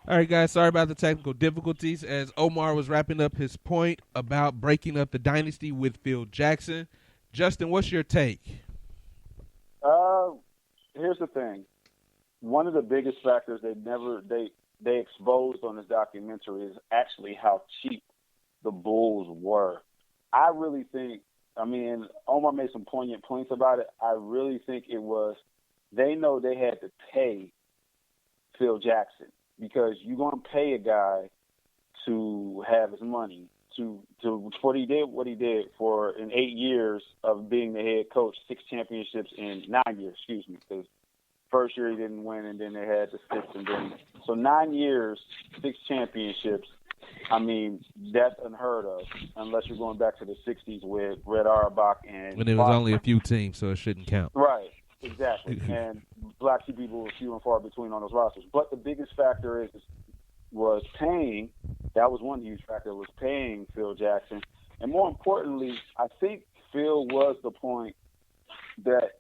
All right, guys, sorry about the technical difficulties as Omar was wrapping up his point about breaking up the dynasty with Phil Jackson. Justin, what's your take? Here's the thing. One of the biggest factors they exposed on this documentary is actually how cheap the Bulls were. I really think, Omar made some poignant points about it. I really think it was, they know they had to pay Phil Jackson because you're going to pay a guy to have his money to what he did for in 8 years of being the head coach, 6 championships in 9 years, because first year he didn't win and then they had the 6 and then, so 9 years, 6 championships. That's unheard of unless you're going back to the 60s with Red Auerbach and when there was only a few teams, so it shouldn't count. Right, exactly. And black people were few and far between on those rosters. But the biggest factor was paying. That was one huge factor, was paying Phil Jackson. And more importantly, I think Phil was the point that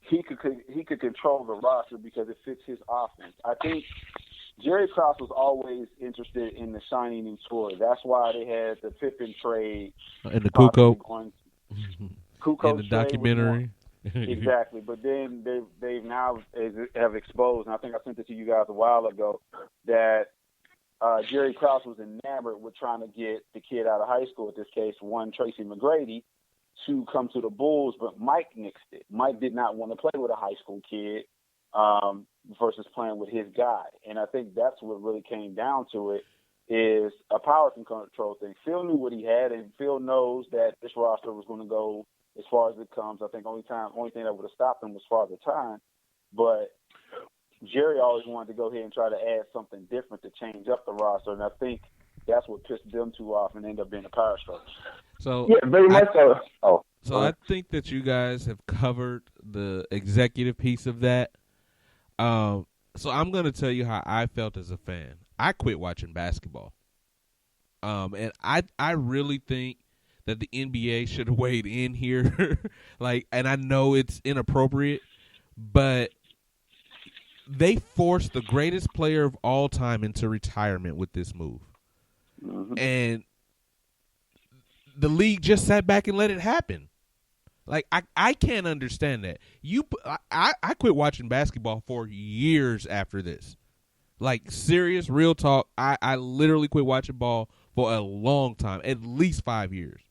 he could control the roster because it fits his offense. I think Jerry Krause was always interested in the shiny new toy. That's why they had the Pippen trade. And the Kukoc. Kukoc in the documentary. Exactly. But then they've now have exposed, and I think I sent it to you guys a while ago, that Jerry Krause was enamored with trying to get the kid out of high school, in this case, one Tracy McGrady, to come to the Bulls, but Mike nixed it. Mike did not want to play with a high school kid versus playing with his guy. And I think that's what really came down to it, is a power control thing. Phil knew what he had, and Phil knows that this roster was going to go as far as it comes. I think only thing that would have stopped him was Father Time. But Jerry always wanted to go ahead and try to add something different to change up the roster, and I think that's what pissed them two off and ended up being a power struggle. So yeah, very much so. So I think that you guys have covered the executive piece of that. So I'm going to tell you how I felt as a fan. I quit watching basketball. And I really think that the NBA should have weighed in here. And I know it's inappropriate, but they forced the greatest player of all time into retirement with this move. Mm-hmm. And the league just sat back and let it happen. I can't understand that. I quit watching basketball for years after this. Serious, real talk. I literally quit watching ball for a long time, at least 5 years.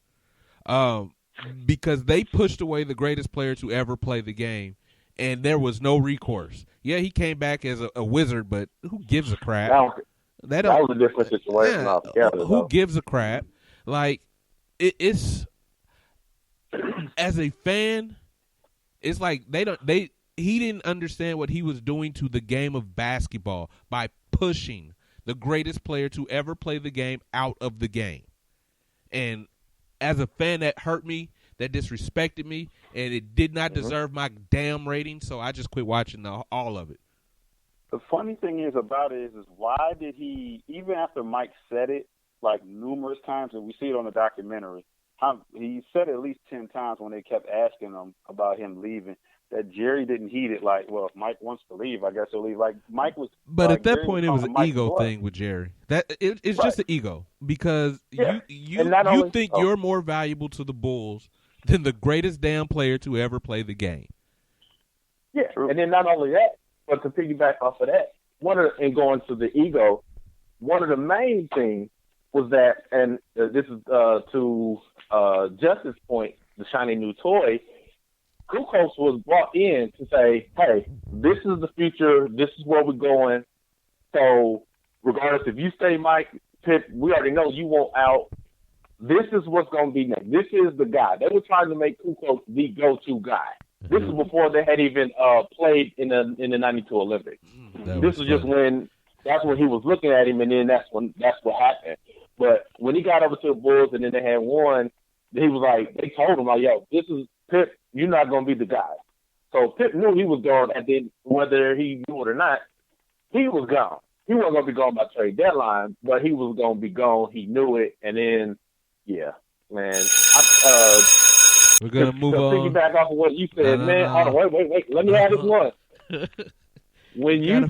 Because they pushed away the greatest player to ever play the game, and there was no recourse. Yeah, he came back as a wizard, but who gives a crap? That was a different situation. Yeah, who gives a crap? It's as a fan, it's like he didn't understand what he was doing to the game of basketball by pushing the greatest player to ever play the game out of the game. And as a fan, that hurt me, that disrespected me, and it did not deserve my damn rating, so I just quit watching all of it. The funny thing is about it is why did he, even after Mike said it numerous times, and we see it on the documentary, he said it at least 10 times when they kept asking him about him leaving, that Jerry didn't heed it. If Mike wants to leave, I guess he'll leave. Mike was. But at that point, it was an ego thing with Jerry. It's just an ego because you think you're more valuable to the Bulls than the greatest damn player to ever play the game. Yeah, and then not only that, but to piggyback off of that, and going to the ego, one of the main things was that, and this is to Justice's point, the shiny new toy. Kukoc was brought in to say, hey, this is the future. This is where we're going. So regardless if you stay, Mike, Pip, we already know you won't out. This is what's going to be next. This is the guy. They were trying to make Kukoc the go-to guy. This is before they had even played in the 92 Olympics. This was just when that's when he was looking at him, and then that's what happened. But when he got over to the Bulls and then they had won, he was like, they told him, yo, this is Pip, you're not going to be the guy. So Pip knew he was gone, and then whether he knew it or not, he was gone. He wasn't going to be gone by trade deadline, but he was going to be gone. He knew it, and then, yeah, man. We're going to move on. To piggyback off of what you said, man. Hold on, wait. Let me add this one. When you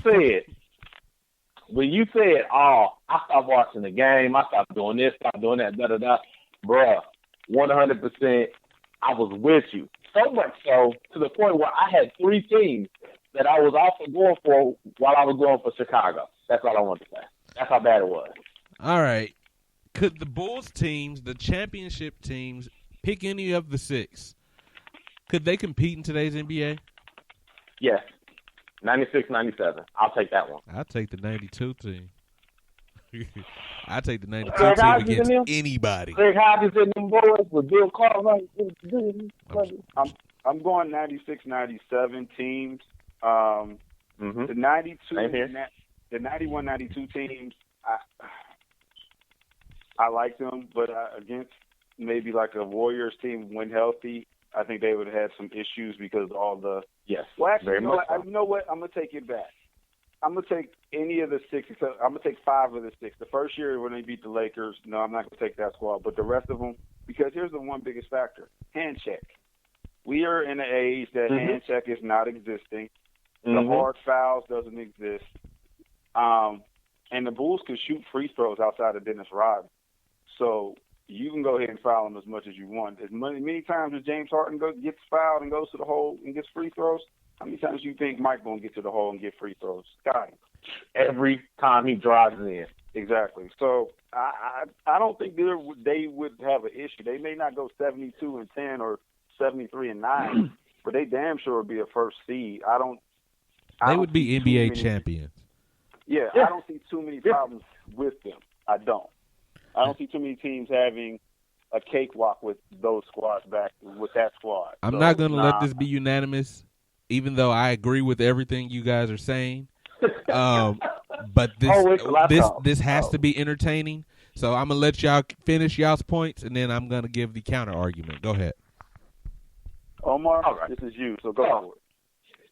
when you said, "Oh, I stopped watching the game, I stopped doing this, stopped doing that, da da da," bruh, 100%, I was with you. So much so to the point where I had 3 teams that I was also going for while I was going for Chicago. That's all I want to say. That's how bad it was. All right. Could the Bulls teams, the championship teams, pick any of the 6? Could they compete in today's NBA? Yes. 96, 97. I'll take that one. I'll take the 92 team. I'll take the 92 team against anybody. Greg Hodges and them boys with Bill Cartwright. I'm going 96, 97 teams. The 92, the 91, 92 teams, I like them, but against maybe like a Warriors team when healthy, I think they would have had some issues because of all the – Yes. Well, actually, you know what? I'm going to take it back. I'm going to take any of the 6. I'm going to take 5 of the 6. The first year when they beat the Lakers, no, I'm not going to take that squad. But the rest of them, because here's the one biggest factor, hand check. We are in an age that hand check is not existing. The hard fouls doesn't exist. And the Bulls can shoot free throws outside of Dennis Rodman. So you can go ahead and foul him as much as you want. As many times as James Harden gets fouled and goes to the hole and gets free throws, how many times do you think Mike going to get to the hole and get free throws? Got him. Every time he drives in. Exactly. So I don't think they would have an issue. They may not go 72-10 or 73-9, but they damn sure would be a first seed. They would be NBA champions. Yeah, I don't see too many problems with them. I don't see too many teams having a cakewalk with those squads back with that squad. I'm not going to let this be unanimous, even though I agree with everything you guys are saying. But this has to be entertaining. So I'm going to let y'all finish y'all's points, and then I'm going to give the counter argument. Go ahead. Omar, This is you, so go for it.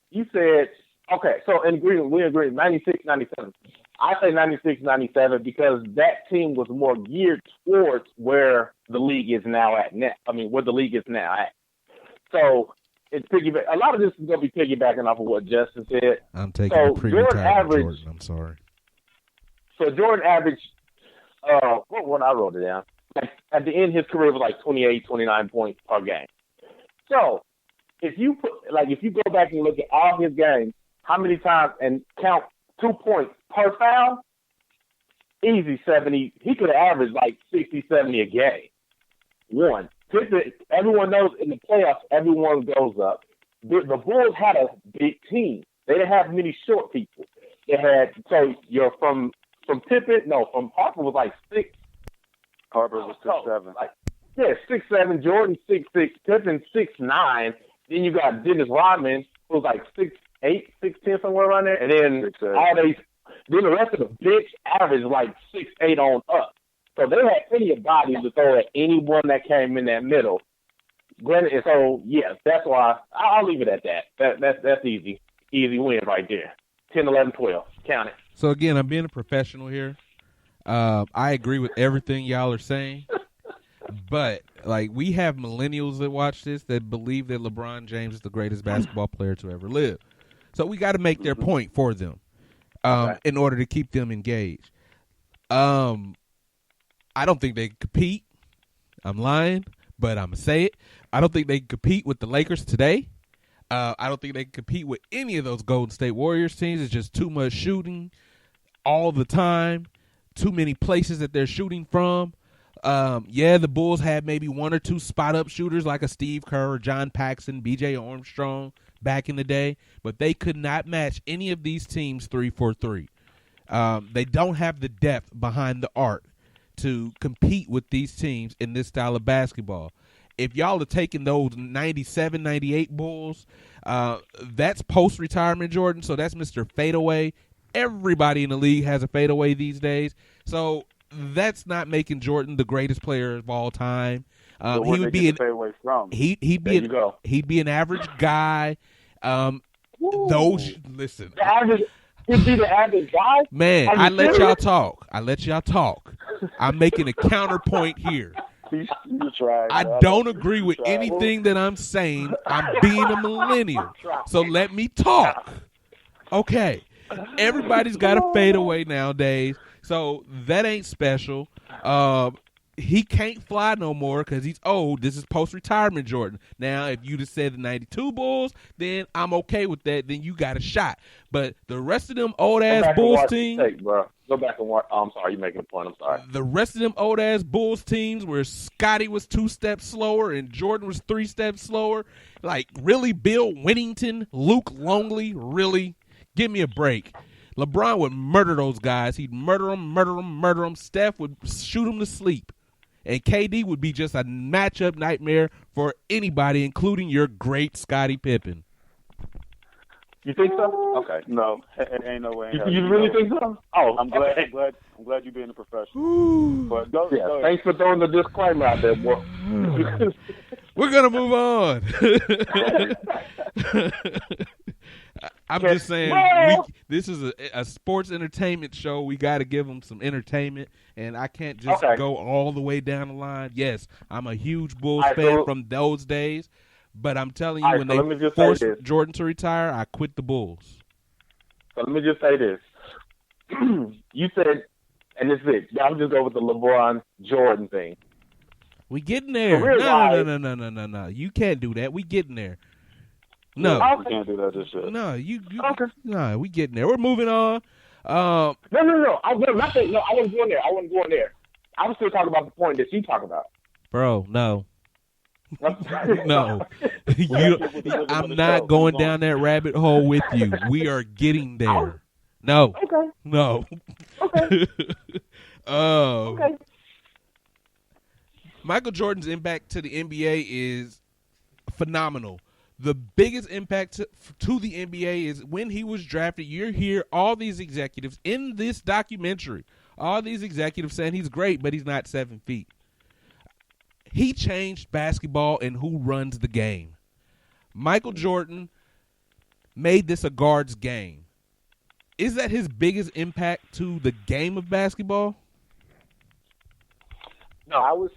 You said, okay, so we agree, 96, 97. I say 96, 97 because that team was more geared towards where the league is now at. Where the league is now at. So it's a lot of this is going to be piggybacking off of what Justin said. I'm taking a pre-retirement Jordan. I'm sorry. So Jordan averaged, when I wrote it down, at the end of his career was like 28, 29 points per game. So if you go back and look at all his games, how many times and count 2 points per foul, easy 70. He could have averaged like 60, 70 a game. One. Everyone knows in the playoffs, everyone goes up. The Bulls had a big team. They didn't have many short people. They had, so you're from Pippen, from Harper was like 6. Harper was 6'7". 6'7". Jordan 6'6". Pippen 6'9". Then you got Dennis Rodman, who was like 6'8", 6'10", somewhere around there. And then then the rest of the bench averaged like 6'8" on up. So they had plenty of bodies to throw at anyone that came in that middle. Granted, so yes, that's why I'll leave it at that. That's easy win right there. 10, 11, 12. Count it. So again, I'm being a professional here. I agree with everything y'all are saying, but like we have millennials that watch this that believe that LeBron James is the greatest basketball player to ever live. So we got to make their point for them in order to keep them engaged. I don't think they can compete. I'm lying, but I'm going to say it. I don't think they can compete with the Lakers today. I don't think they can compete with any of those Golden State Warriors teams. It's just too much shooting all the time, too many places that they're shooting from. The Bulls had maybe 1 or 2 spot-up shooters like a Steve Kerr or John Paxson, B.J. Armstrong back in the day, but they could not match any of these teams 3-for-3. They don't have the depth behind the arc to compete with these teams in this style of basketball. If y'all are taking those 97, 98 Bulls, that's post-retirement Jordan, so that's Mr. Fadeaway. Everybody in the league has a fadeaway these days, so that's not making Jordan the greatest player of all time. He would be he'd be an average guy. Listen. He'd be the average guy? Man, I let y'all talk. I'm making a counterpoint here. I don't agree with anything that I'm saying. I'm being a millennial. So let me talk. Okay. Everybody's got a fadeaway nowadays, so that ain't special. He can't fly no more because he's old. This is post-retirement Jordan. Now, if you'd have said the 92 Bulls, then I'm okay with that. Then you got a shot. But the rest of them old-ass Bulls teams. Go back and watch. Oh, I'm sorry. You're making a point. I'm sorry. The rest of them old-ass Bulls teams where Scotty was 2 steps slower and Jordan was 3 steps slower. Like, really, Bill Winnington, Luke Longley, really? Give me a break. LeBron would murder those guys. He'd murder them. Steph would shoot them to sleep. And KD would be just a matchup nightmare for anybody, including your great Scottie Pippen. You think so? Okay. No, ain't no way. You really think so? Oh, I'm glad you're being a professional. But go ahead. Thanks for throwing the disclaimer out there, boy. We're gonna move on. I'm just saying, this is a sports entertainment show. We got to give them some entertainment, and I can't just go all the way down the line. Yes, I'm a huge Bulls fan from those days, but I'm telling you, when they forced Jordan to retire, I quit the Bulls. So let me just say this. You said, and this is it. Y'all just go with the LeBron Jordan thing. We getting there. No. You can't do that. We getting there. No, we can't do that just yet. No, no, we getting there. We're moving on. No. I wasn't going there. I was still talking about the point that you talk about. Bro, no. No. I'm not going down that rabbit hole with you. We are getting there. No. Okay. No. Okay. Okay. Michael Jordan's impact to the NBA is phenomenal. The biggest impact to the NBA is when he was drafted. You hear all these executives in this documentary, all these executives saying he's great, but he's not 7 feet. He changed basketball and who runs the game. Michael Jordan made this a guard's game. Is that his biggest impact to the game of basketball? No, I was.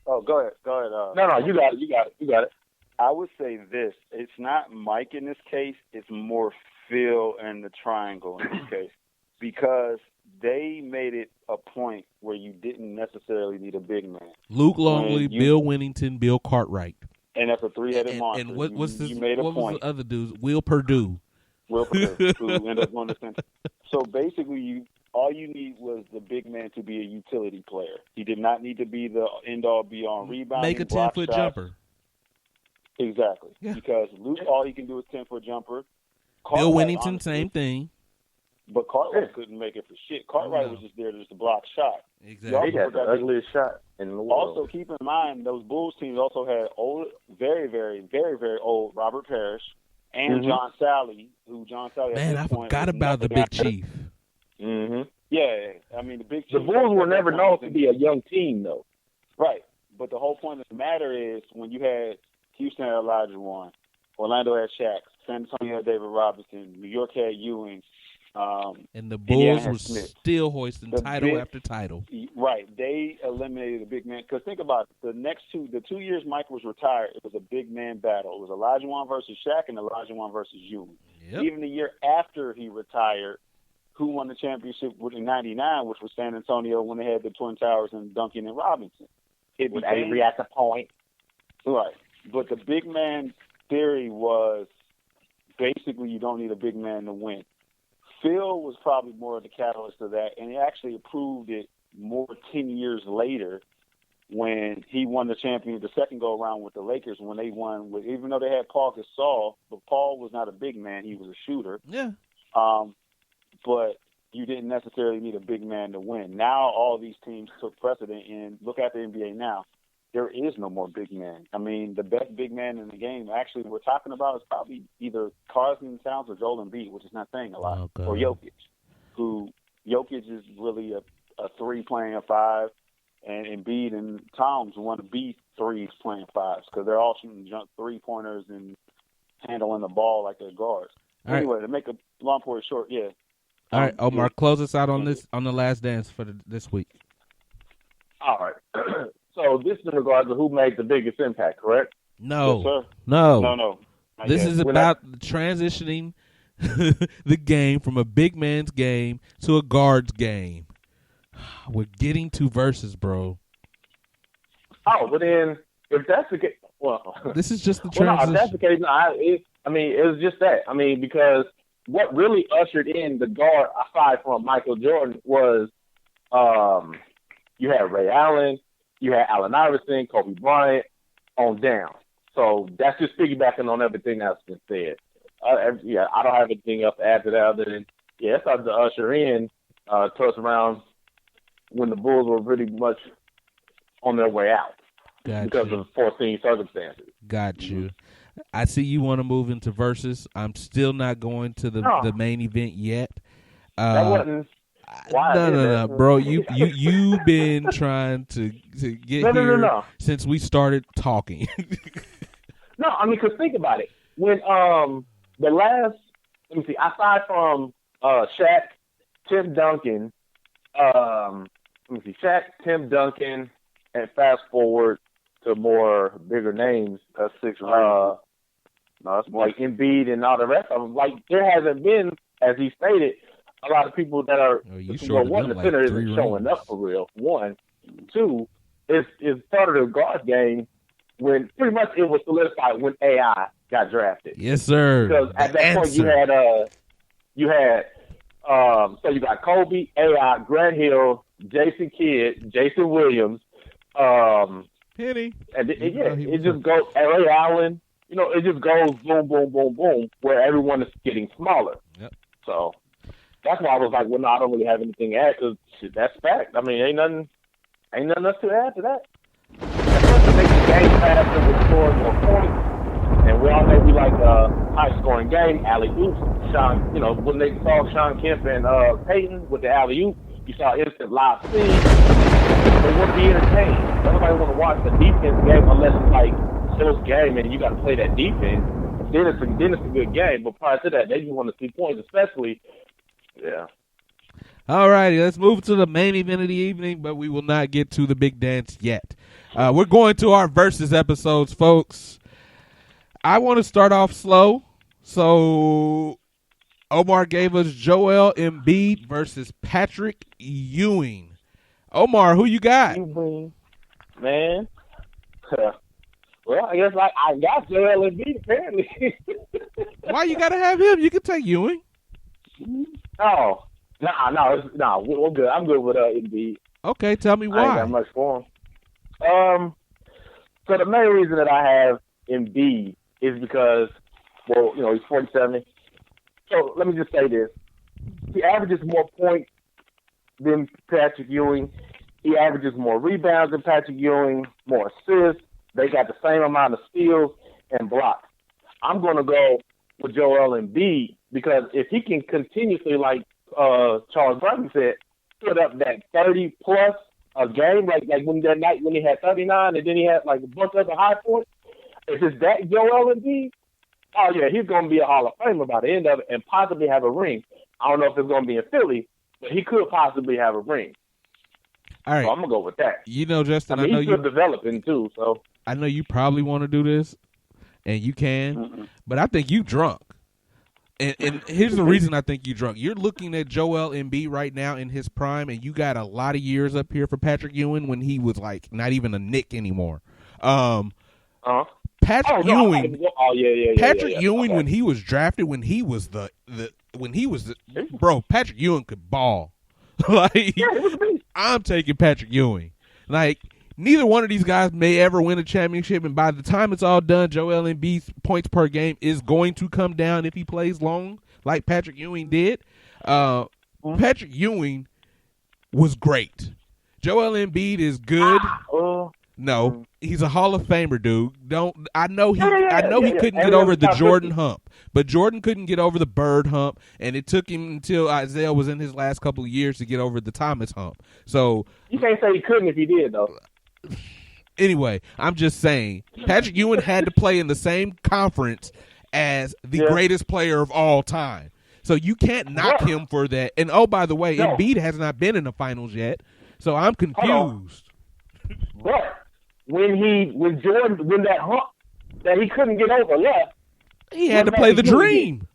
Oh, go ahead. No, you got it. I would say this. It's not Mike in this case. It's more Phil and the triangle in this case. Because they made it a point where you didn't necessarily need a big man. Luke Longley, Bill Winnington, Bill Cartwright. And that's a three-headed monster. And what was the other dudes? Will Perdue. Who ended up going to center. So basically, all you need was the big man to be a utility player. He did not need to be the end-all, be-all rebounding. Make a 10-foot jumper. Exactly. Yeah. Because Luke, all he can do is 10-foot jumper. Bill Winnington, same thing. But Cartwright couldn't make it for shit. Cartwright was just there just to block shot. Exactly. He had the ugliest shot in the world. Also, keep in mind, those Bulls teams also had old, very, very, very, very old Robert Parrish and John Sally, Man, I forgot about the Big Chief. Mm-hmm. Yeah, I mean, the Big Chief. The Bulls were never known to be a young team, though. Right. But the whole point of the matter is when you had Houston had Elijah Wan, Orlando had Shaq, San Antonio had David Robinson, New York had Ewing. And the Bulls were still hoisting title after title. Right. They eliminated the big man. Because think about it. The 2 years Mike was retired, it was a big man battle. It was Elijah Wan versus Shaq and Elijah Wan versus Ewing. Yep. Even the year after he retired, who won the championship in '99, which was San Antonio when they had the Twin Towers and Duncan and Robinson. It was Avery at the point. Right. But the big man theory was basically you don't need a big man to win. Phil was probably more of the catalyst of that, and he actually approved it more 10 years later when he won the second go-around with the Lakers when they won, even though they had Paul Gasol, but Paul was not a big man, he was a shooter. Yeah. But you didn't necessarily need a big man to win. Now all these teams took precedent, and look at the NBA now. There is no more big man. I mean, the best big man in the game, actually, we're talking about is probably either Carson Towns or Joel Embiid, which is not saying a lot, or Jokic, Jokic is really a 3 playing a 5, and Embiid and Towns want to be 3s playing 5s because they're all shooting jump 3-pointers and handling the ball like they're guards. All anyway, right. To make a long story short, yeah. All right, Omar, close us out on the last dance for this week. All right. So this is in regards to who made the biggest impact, correct? No. Yes, sir. No. No. This is about transitioning the game from a big man's game to a guard's game. We're getting to verses, bro. Oh, but then if that's the case, well, this is just the well, transition. no, if that's the case, it was just that. I mean, because what really ushered in the guard, aside from Michael Jordan, was you had Ray Allen, you had Allen Iverson, Kobe Bryant, on down. So that's just piggybacking on everything that's been said. I don't have anything else to add to that other than, it started to usher in towards around when the Bulls were pretty much on their way out because of foreseen circumstances. Got you. I see you want to move into verses. I'm still not going to the main event yet. That wasn't why. No, bro. You've been trying to get here since we started talking. No, I mean, because think about it. When the last, let me see, aside from Shaq, Tim Duncan, Shaq, Tim Duncan, and fast forward to more bigger names. That's 6 rings. No, that's more. Like Embiid and all the rest of them. Like, there hasn't been, as he stated, a lot of people that are, one, the center isn't showing up for real. One. Two, it's part of the guard game when pretty much it was solidified when AI got drafted. Yes, sir. Because at that point you had so you got Kobe, AI, Grant Hill, Jason Kidd, Jason Williams, Penny. And it just goes, Ray Allen, it just goes boom, boom, boom, boom, where everyone is getting smaller. Yep. So that's why I was like, well, no, I don't really have anything to add because that's fact. I mean, ain't nothing else to add to that. That's to make the game faster with scoring more points. And we all know we like high-scoring game, alley-oops. When they saw Sean Kemp and Peyton with the alley-oop, you saw instant live feed. They want to be entertained. Nobody want to watch the defense game unless it's like close game and you got to play that defense. Then it's a good game. But prior to that, they just want to see points, especially. Yeah. All righty, let's move to the main event of the evening, but we will not get to the big dance yet. We're going to our versus episodes, folks. I want to start off slow. So Omar gave us Joel Embiid versus Patrick Ewing. Omar, who you got? Man. Well, I guess I got Joel Embiid, apparently. Why you got to have him? You can take Ewing. Oh. No, we're good. I'm good with Embiid. Okay, tell me why. I ain't got much for him. So the main reason that I have Embiid is because, he's 47. So let me just say this. He averages more points than Patrick Ewing. He averages more rebounds than Patrick Ewing, more assists. They got the same amount of steals and blocks. I'm going to go with Joel Embiid because if he can continuously, like Charles Barkley said, put up that 30-plus a game, like when that night when he had 39 and then he had like a bunch of other high points, if it's that Joel Embiid, oh, yeah, he's going to be a Hall of Famer by the end of it and possibly have a ring. I don't know if it's going to be in Philly, but he could possibly have a ring. All right. So I'm going to go with that. Justin, I know he's still developing too, so. I know you probably want to do this, and you can, but I think you drunk. And here's the reason I think you drunk. You're looking at Joel Embiid right now in his prime, and you got a lot of years up here for Patrick Ewing when he was like not even a Knick anroanymore. Patrick Ewing. Patrick Ewing when he was drafted, when he was bro, Patrick Ewing could ball. I'm taking Patrick Ewing. Neither one of these guys may ever win a championship, and by the time it's all done, Joel Embiid's points per game is going to come down if he plays long, like Patrick Ewing did. Patrick Ewing was great. Joel Embiid is good. No, he's a Hall of Famer, dude. I know he couldn't get over the Jordan hump, but Jordan couldn't get over the Bird hump, and it took him until Isaiah was in his last couple of years to get over the Thomas hump. So you can't say he couldn't if he did, though. Anyway, I'm just saying, Patrick Ewing had to play in the same conference as the greatest player of all time. So you can't knock him for that. And, oh, by the way, Embiid has not been in the finals yet, so I'm confused. But when that hump that he couldn't get over left, he had to play the dream.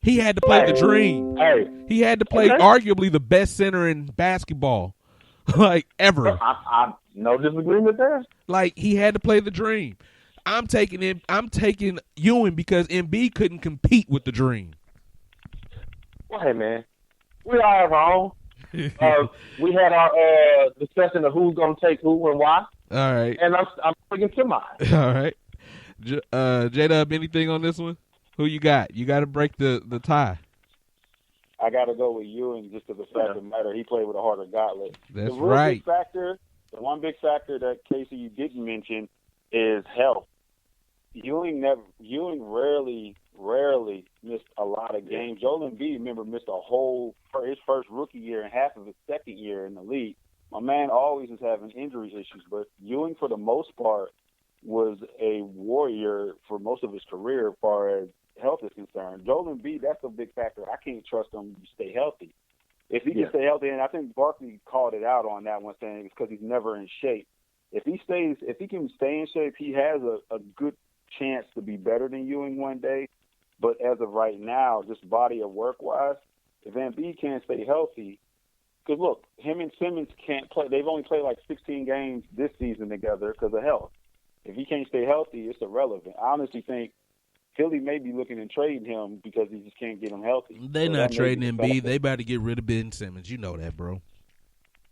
He had to play the dream. Hey, he had to play arguably the best center in basketball, like ever. I no disagreement there. Like he had to play the dream. I'm taking Ewing because Embiid couldn't compete with the dream. Well, hey man, we all have our own. We had our discussion of who's gonna take who and why. All right, and I'm sticking to mine. All right, J-Dub, anything on this one? Who you got? You got to break the tie. I got to go with Ewing just because the fact of the matter, he played with a harder gauntlet. That's the real right. The one big factor that, Casey, you didn't mention is health. Ewing rarely missed a lot of games. Joel Embiid, remember, missed his first rookie year and half of his second year in the league. My man always was having injuries issues, but Ewing, for the most part, was a warrior for most of his career as far as health is concerned. Joel Embiid, that's a big factor. I can't trust him to stay healthy. If he can stay healthy, and I think Barkley called it out on that one, saying it's because he's never in shape. If he can stay in shape, he has a good chance to be better than Ewing one day. But as of right now, just body of work wise, if Embiid can't stay healthy, because look, him and Simmons can't play. They've only played like 16 games this season together because of health. If he can't stay healthy, it's irrelevant. I honestly think Philly may be looking at trading him because he just can't get him healthy. They're not trading Embiid. They about to get rid of Ben Simmons. You know that, bro.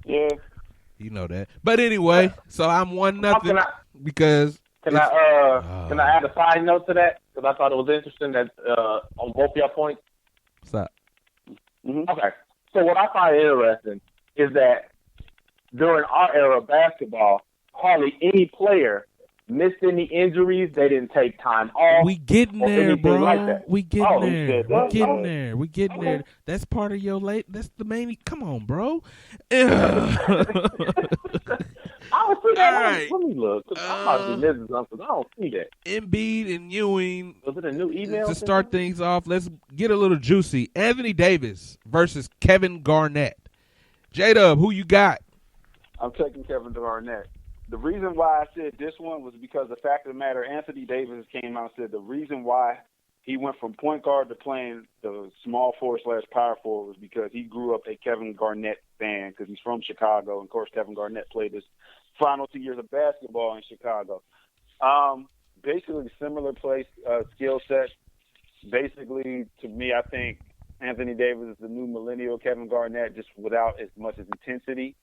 Yeah. You know that. But anyway, so I'm 1-0 because can I add a side note to that? Because I thought it was interesting that on both your points. What's up? Mm-hmm. Okay. So what I find interesting is that during our era of basketball, hardly any player missed any injuries. They didn't take time off. We getting there, bro. Like we getting there. We getting there. We getting there. That's part of your late. That's the main. Come on, bro. I was thinking, right. Let me look. I'm about to be missing something. I don't see that. Embiid and Ewing. Was it a new email? To start things off, let's get a little juicy. Anthony Davis versus Kevin Garnett. J-Dub, who you got? I'm taking Kevin Garnett. The reason why I said this one was because the fact of the matter, Anthony Davis came out and said the reason why he went from point guard to playing the small forward/power forward was because he grew up a Kevin Garnett fan because he's from Chicago. And, of course, Kevin Garnett played his final 2 years of basketball in Chicago. Basically, similar skill set. Basically, to me, I think Anthony Davis is the new millennial Kevin Garnett, just without as much as intensity.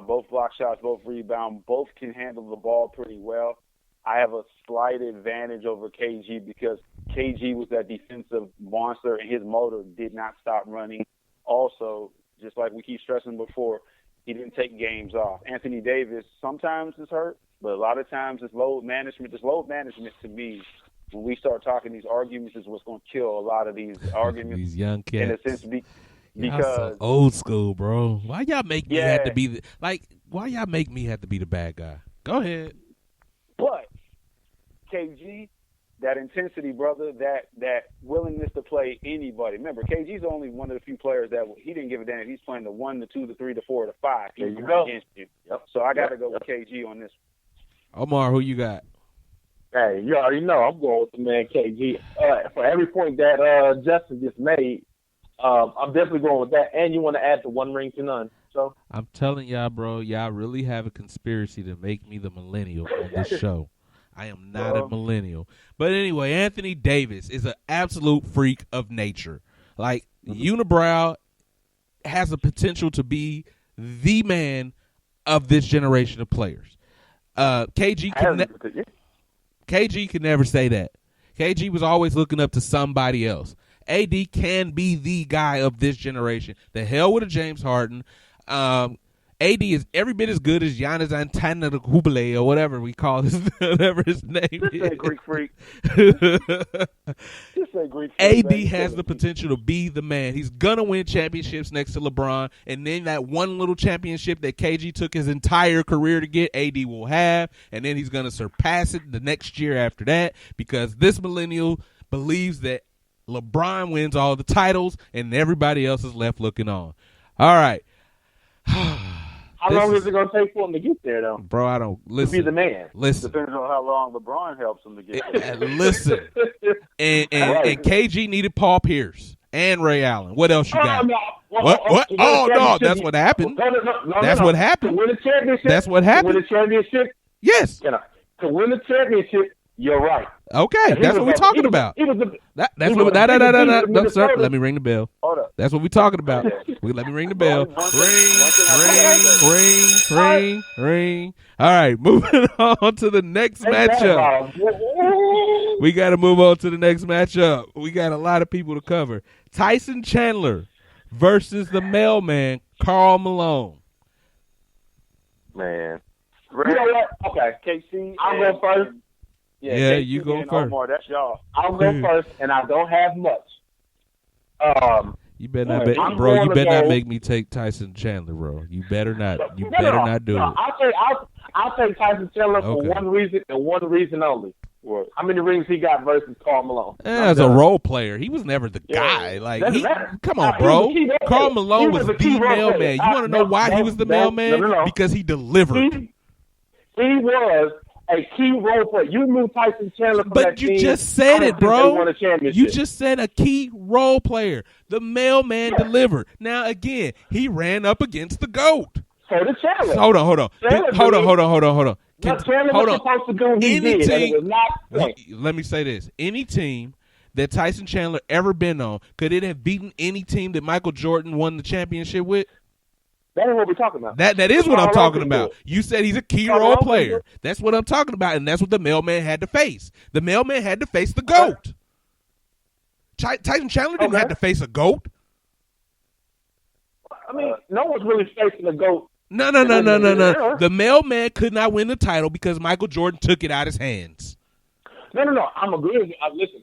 Both block shots, both rebound, both can handle the ball pretty well. I have a slight advantage over KG because KG was that defensive monster and his motor did not stop running. Also, just like we keep stressing before, he didn't take games off. Anthony Davis sometimes is hurt, but a lot of times it's load management. This load management to me, when we start talking these arguments, is what's going to kill a lot of these arguments. These young cats. In a sense, because so old school, bro. Why y'all make me have to be why y'all make me have to be the bad guy? Go ahead. But KG, that intensity, brother, that willingness to play anybody. Remember, KG's only one of the few players that he didn't give a damn if he's playing the 1, the 2, the 3, the 4, the 5. There you go. Against you. Yep. So I got to go with KG on this one. Omar, who you got? Hey, you already know I'm going with the man KG. For every point that Justin just made, I'm definitely going with that. And you want to add the 1 ring to none. So I'm telling y'all, bro, y'all really have a conspiracy to make me the millennial on this show. I am not a millennial. But anyway, Anthony Davis is an absolute freak of nature. Like, Unibrow has the potential to be the man of this generation of players. KG can never say that. KG was always looking up to somebody else. AD can be the guy of this generation. The hell with a James Harden. AD is every bit as good as Giannis Antetokounmpo or whatever we call this, whatever his name is. Just say Greek freak. Just say Greek freak. AD has the potential to be the man. He's gonna win championships next to LeBron, and then that one little championship that KG took his entire career to get, AD will have, and then he's gonna surpass it the next year after that because this millennial believes that LeBron wins all the titles and everybody else is left looking on. All right. How long is it going to take for him to get there, though? Bro, I don't listen. To be the man. Listen. Depends on how long LeBron helps him to get there. Listen. And KG needed Paul Pierce and Ray Allen. What else you got? No. What? Oh, no, that's what happened. That's what happened. To win a championship. That's what happened. To win a championship. Yes. To win a championship, you're right. Okay, that's what we're talking about. That's what. No, sir. Let me ring the bell. Hold up. That's what we're talking about. Let me ring the bell. Ring. All right, moving on to the next matchup. We got to move on to the next matchup. We got a lot of people to cover. Tyson Chandler versus the mailman, Karl Malone. Man. You know what? Okay. KC. I'll go first. Yeah, you go first. Omar, that's y'all. I'll go first, and I don't have much. You better not, bro. You better not make me take Tyson Chandler, bro. You better not. You better not do it. I'll take Tyson Chandler for one reason and one reason only. What? How many rings he got versus Karl Malone? As a role player, he was never the guy. Like, come on, bro. Karl Malone was the mailman. You want to know why he was the mailman? Because he delivered. He was a key role player. You moved Tyson Chandler from that team. But you just said it, bro. You just said a key role player. The mailman delivered. Now, again, he ran up against the GOAT. So did Chandler. Hold on. Hold on. Chandler was supposed to do he did, and it was not. Let me say this. Any team that Tyson Chandler ever been on, could it have beaten any team that Michael Jordan won the championship with? That is what we're talking about. That is what I'm talking about. You said he's a key role player. That's what I'm talking about, and that's what the mailman had to face. The mailman had to face the GOAT. Tyson Chandler didn't have to face a GOAT. I mean, no one's really facing a GOAT. No. The mailman could not win the title because Michael Jordan took it out of his hands. No. I'm agreeing.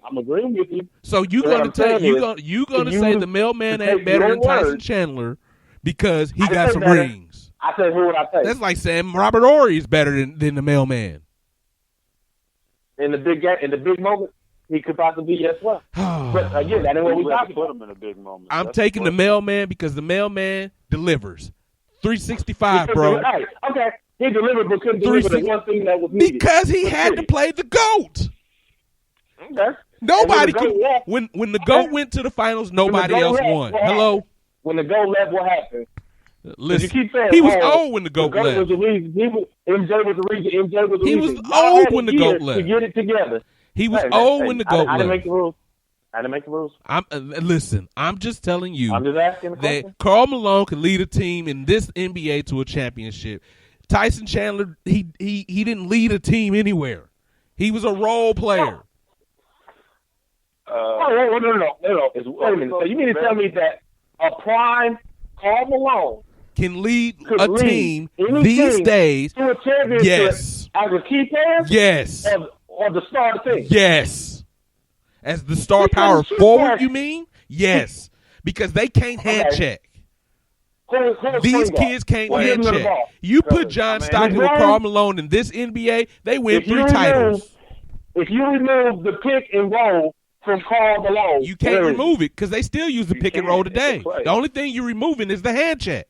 I'm agreeing with you. So you're gonna say the mailman ain't better than Tyson Chandler because he got some rings. I said, who would I take? That's like saying Robert Horry is better than the mailman. In the big moment, he could possibly be as well. But again, that ain't what we talking about. Put him in a big moment. I'm taking the mailman because the mailman delivers. 365, bro. Okay, he delivered, but couldn't deliver the one thing that was needed. Because he had to play the GOAT. Okay. Nobody could. When the GOAT went to the finals, nobody else won. Hello. When the GOAT left, what happened? Listen, you keep saying, he was old when the GOAT left. Was the reason. MJ was the reason. He was old when the GOAT left. To get it together. He was old when the GOAT left. I didn't make the rules. Listen, I'm just telling you I'm just asking that Karl Malone can lead a team in this NBA to a championship. Tyson Chandler, he didn't lead a team anywhere. He was a role player. No. Wait a minute. So you mean to tell me that a prime Karl Malone can lead a team these days to a championship as a key player? Yes. Or the star of the team? Yes. As the star power forward, you mean? Yes. Because they can't hand check. These kids can't hand check. You put John Stockton with Karl Malone in this NBA, they win 3 titles. If you remove the pick and roll from Karl Malone, you can't remove it because they still use the pick and roll today. The only thing you're removing is the hand check.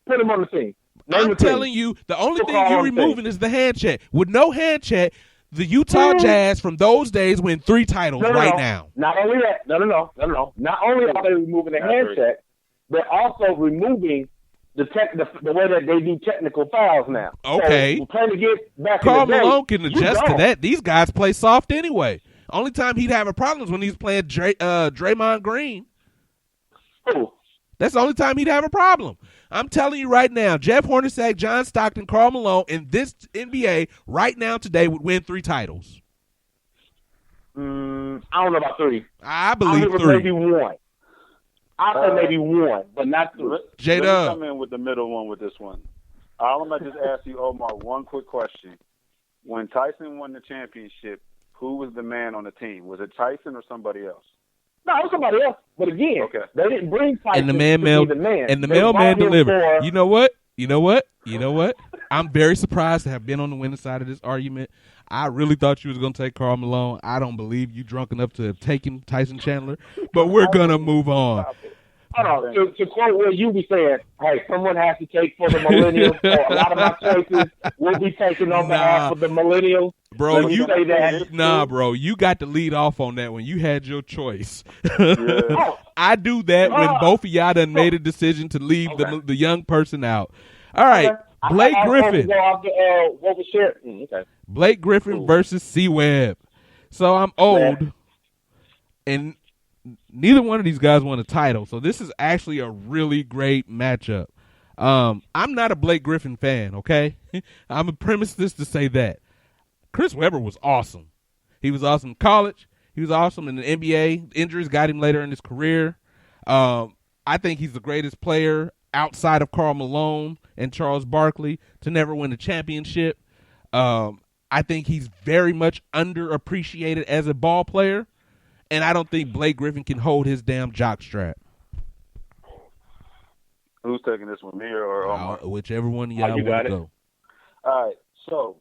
Put him on the team. I'm telling you, the only thing you're removing is the hand check. With no hand check, the Utah Jazz from those days win 3 titles now. Not only that, no. Not only are they removing the hand check, they're also removing the way that they do technical fouls now. Okay. So we're trying to get back Karl Malone can adjust to that. These guys play soft anyway. Only time he'd have a problem is when he's playing Draymond Green. Who? That's the only time he'd have a problem. I'm telling you right now, Jeff Hornacek, John Stockton, Karl Malone in this NBA right now today would win 3 titles. I don't know about 3. I believe 3. Maybe 1. I said maybe 1, but not 3. J-Dub. Let me come in with the middle one with this one. I'm going to just ask you, Omar, one quick question. When Tyson won the championship, who was the man on the team? Was it Tyson or somebody else? No, it was somebody else. But again, they didn't bring Tyson and the mailman delivered. You know what? I'm very surprised to have been on the winning side of this argument. I really thought you was going to take Karl Malone. I don't believe you drunk enough to have taken Tyson Chandler. But we're going to move on. Hold on. To quote what you be saying, hey, someone has to take for the millennials. So a lot of my choices will be taken on behalf of the millennials. Bro, bro, you got to lead off on that one. You had your choice. Yeah. I do that when both of y'all done made a decision to leave the young person out. All right, Blake Griffin. Blake Griffin versus C-Webb. So I'm old, and neither one of these guys won a title. So this is actually a really great matchup. I'm not a Blake Griffin fan, okay? I'm a premise this to say that. Chris Webber was awesome. He was awesome in college. He was awesome in the NBA. Injuries got him later in his career. I think he's the greatest player outside of Karl Malone and Charles Barkley to never win a championship. I think he's very much underappreciated as a ball player, and I don't think Blake Griffin can hold his damn jockstrap. Who's taking this one, me or Omar? Whichever one y'all want to go. All right, so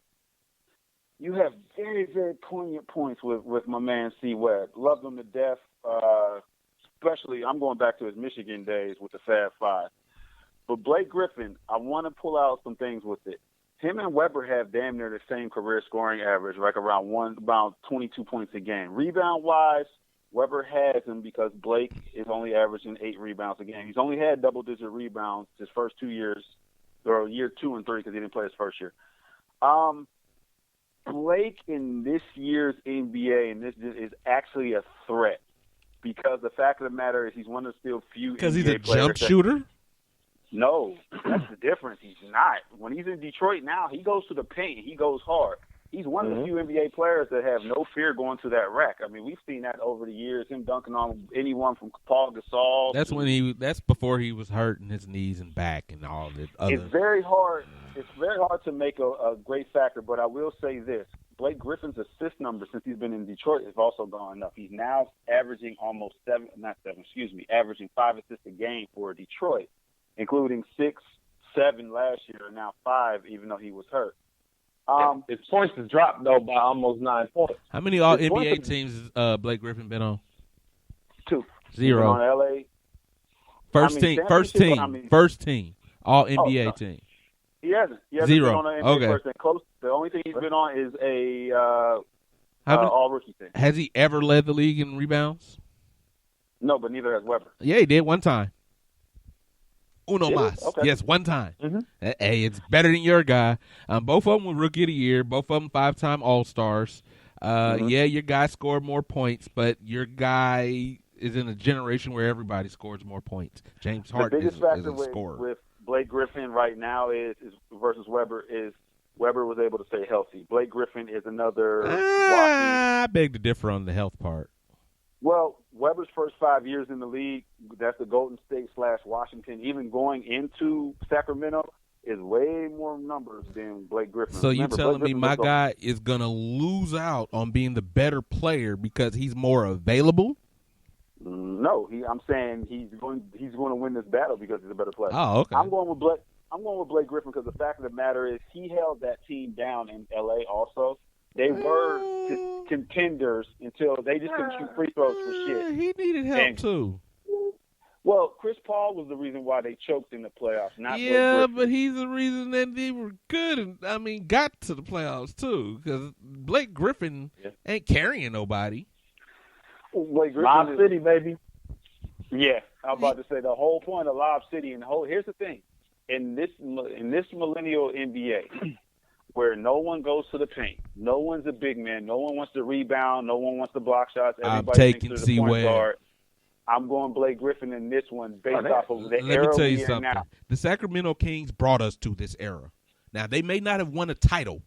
you have very, very poignant points with my man C-Webb. Loved him to death, especially I'm going back to his Michigan days with the Fab Five. But Blake Griffin, I want to pull out some things with it. Him and Webber have damn near the same career scoring average, like about 22 points a game. Rebound-wise, Webber has him because Blake is only averaging 8 rebounds a game. He's only had double-digit rebounds his first 2 years, or year 2 and 3 because he didn't play his first year. Blake in this year's NBA, and this is actually a threat because the fact of the matter is he's one of the still few because he's a jump shooter? No, that's the difference. He's not. When he's in Detroit now, he goes to the paint. He goes hard. He's one of the few NBA players that have no fear going to that rack. I mean, we've seen that over the years. Him dunking on anyone from Paul Gasol. That's before he was hurting his knees and back and all the other. It's very hard. It's very hard to make a great factor. But I will say this: Blake Griffin's assist number since he's been in Detroit has also gone up. He's now averaging averaging 5 assists a game for Detroit, including 6, 7 last year, and now 5, even though he was hurt. His points has dropped, though, by almost 9 points. How many All-NBA teams has Blake Griffin been on? 2. 0. On L.A. First team. All-NBA team. He hasn't. He hasn't 0. been on an NBA first team. Close. The only thing he's been on is all-rookie team. Has he ever led the league in rebounds? No, but neither has Webber. Yeah, he did one time. Uno mas. Okay. Yes, one time. Mm-hmm. Hey, it's better than your guy. Both of them were Rookie of the Year. Both of them 5-time All-Stars. Yeah, your guy scored more points, but your guy is in a generation where everybody scores more points. James Harden is a scorer. With Blake Griffin right now is versus Webber is Webber was able to stay healthy. Blake Griffin is another. I beg to differ on the health part. Well, Webber's first 5 years in the league, that's the Golden State / Washington, even going into Sacramento, is way more numbers than Blake Griffin. So you telling me my guy is going to lose out on being the better player because he's more available? No, I'm saying he's going to win this battle because he's a better player. Oh, okay. I'm going with Blake Griffin because the fact of the matter is he held that team down in L.A. also. They were contenders until they just couldn't shoot free throws for shit. He needed help too. Well, Chris Paul was the reason why they choked in the playoffs. Not Blake Griffin. But he's the reason that they were good and got to the playoffs too. Because Blake Griffin ain't carrying nobody. Blake Griffin Lob City, baby. Yeah, I'm about to say the whole point of Lob City and the whole. Here's the thing, in this millennial NBA. Where no one goes to the paint. No one's a big man. No one wants to rebound. No one wants to block shots. Everybody I'm taking C-Webb. I'm going Blake Griffin in this one based off of the era. Let me tell you something. Now. The Sacramento Kings brought us to this era. Now, they may not have won a title,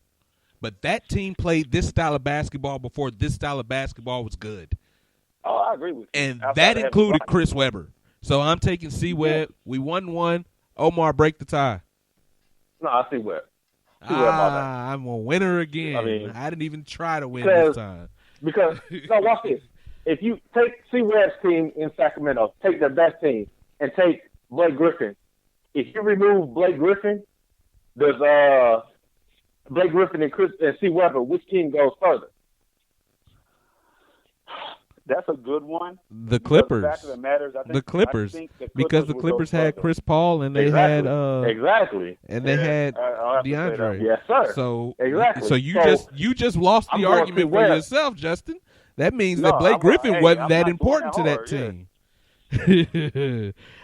but that team played this style of basketball before this style of basketball was good. Oh, I agree with you. And that included Chris Webber. So I'm taking C-Webb. We won one. Omar, break the tie. No, I see Webb. I'm a winner again. I didn't even try to win this time. Because, no, watch this. If you take C-Webb's team in Sacramento, take their best team, and take Blake Griffin, if you remove Blake Griffin, there's Blake Griffin and C-Webber, which team goes further? That's a good one. The Clippers. The fact of the matter is, The Clippers. I think the Clippers because the Clippers had further. Chris Paul and they had DeAndre. Yes, sir. So exactly. So you just lost the argument for yourself, Justin. That means that Blake Griffin wasn't that important to that team.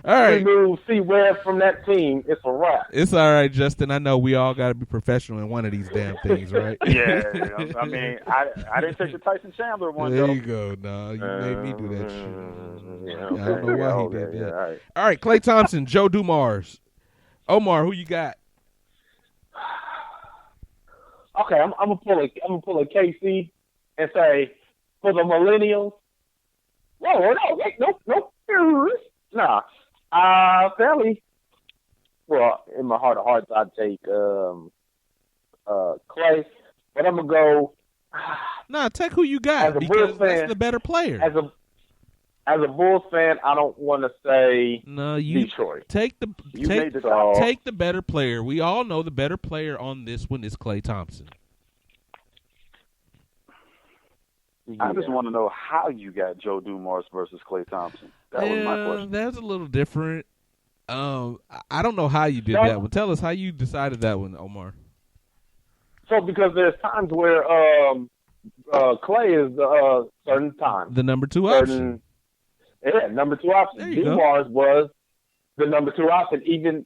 All right. Remove C. Webb from that team. It's a wrap. It's all right, Justin. I know we all got to be professional in one of these damn things, right? Yeah. I mean, I didn't take the Tyson Chandler one. There you go. No, you made me do that shit. Yeah, I don't know why he did that. Yeah, all right, Klay Thompson, Joe Dumars. Omar, who you got? Okay, I'm gonna pull a KC and say for the millennials. Whoa, no, wait, nope. Nah, fairly. Well, in my heart of hearts, I'd take Klay, but I'm gonna go. Nah, take who you got because that's the better player. As a Bulls fan, I don't want to say Detroit. Take the better player. We all know the better player on this one is Klay Thompson. I just want to know how you got Joe Dumars versus Klay Thompson. That was my question. That's a little different. I don't know how you did that one. Tell us how you decided that one, Omar. So because there's times where Klay is certain times. The number 2 option. Yeah, number 2 option. Dumars was the number 2 option, even,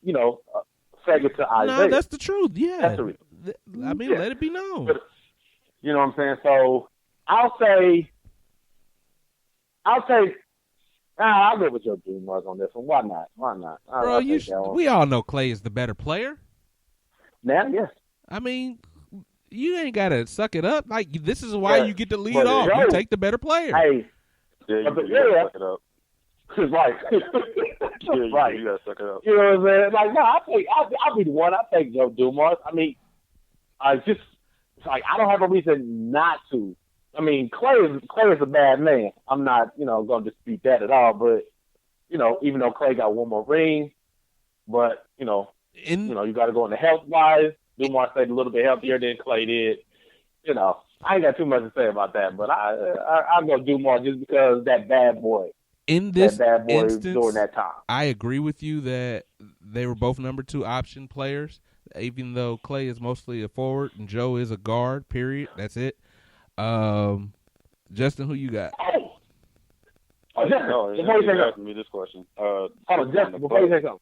second to Isaiah. No, that's the truth. Yeah. That's the reason. I mean, let it be known. But, you know what I'm saying? So I'll go with Joe Dumars on this one. Why not? Bro, we all know Klay is the better player. Now, yes. I mean, you ain't got to suck it up. Like, this is why you get to lead off. You take the better player. Hey. Yeah, you gotta suck it up. Right. Right. You gotta suck it up. You know what I'm saying? Like, no, I'll be the one. I'll take Joe Dumars. I mean, I don't have a reason not to. I mean, Klay is a bad man. I'm not, going to dispute that at all. But, even though Klay got one more ring, but, you got to go in the health-wise. Dumars stayed a little bit healthier than Klay did. I ain't got too much to say about that. But I'll go Dumars just because that bad boy. In this instance, during that time. I agree with you that they were both number 2 option players, even though Klay is mostly a forward and Joe is a guard, period. That's it. Justin, who you got? Before you ask me this question. Hold on, Justin, before you say something.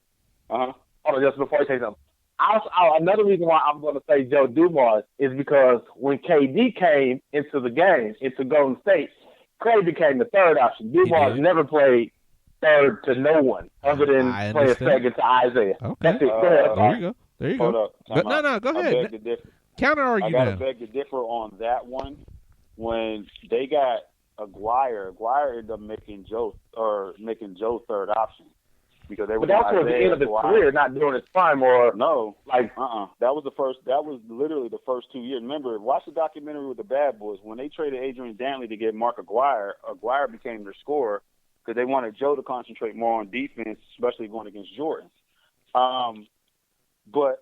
Hold on, Justin, before you say something. Another reason why I'm going to say Joe Dumars is because when KD came into the game, into Golden State, Klay became the third option. Dumars never played third to no one other than playing second to Isaiah. Okay. That's it. There you go. Hold up. No, go ahead. I beg to differ. Counter argue I got to beg to differ on that one. When they got Aguirre ended up making Joe third option because they were. But that was the end of his career, not during his prime, or no, That was literally the first 2 years. Remember, watch the documentary with the Bad Boys when they traded Adrian Dantley to get Mark Aguirre. Aguirre became their scorer because they wanted Joe to concentrate more on defense, especially going against Jordan. But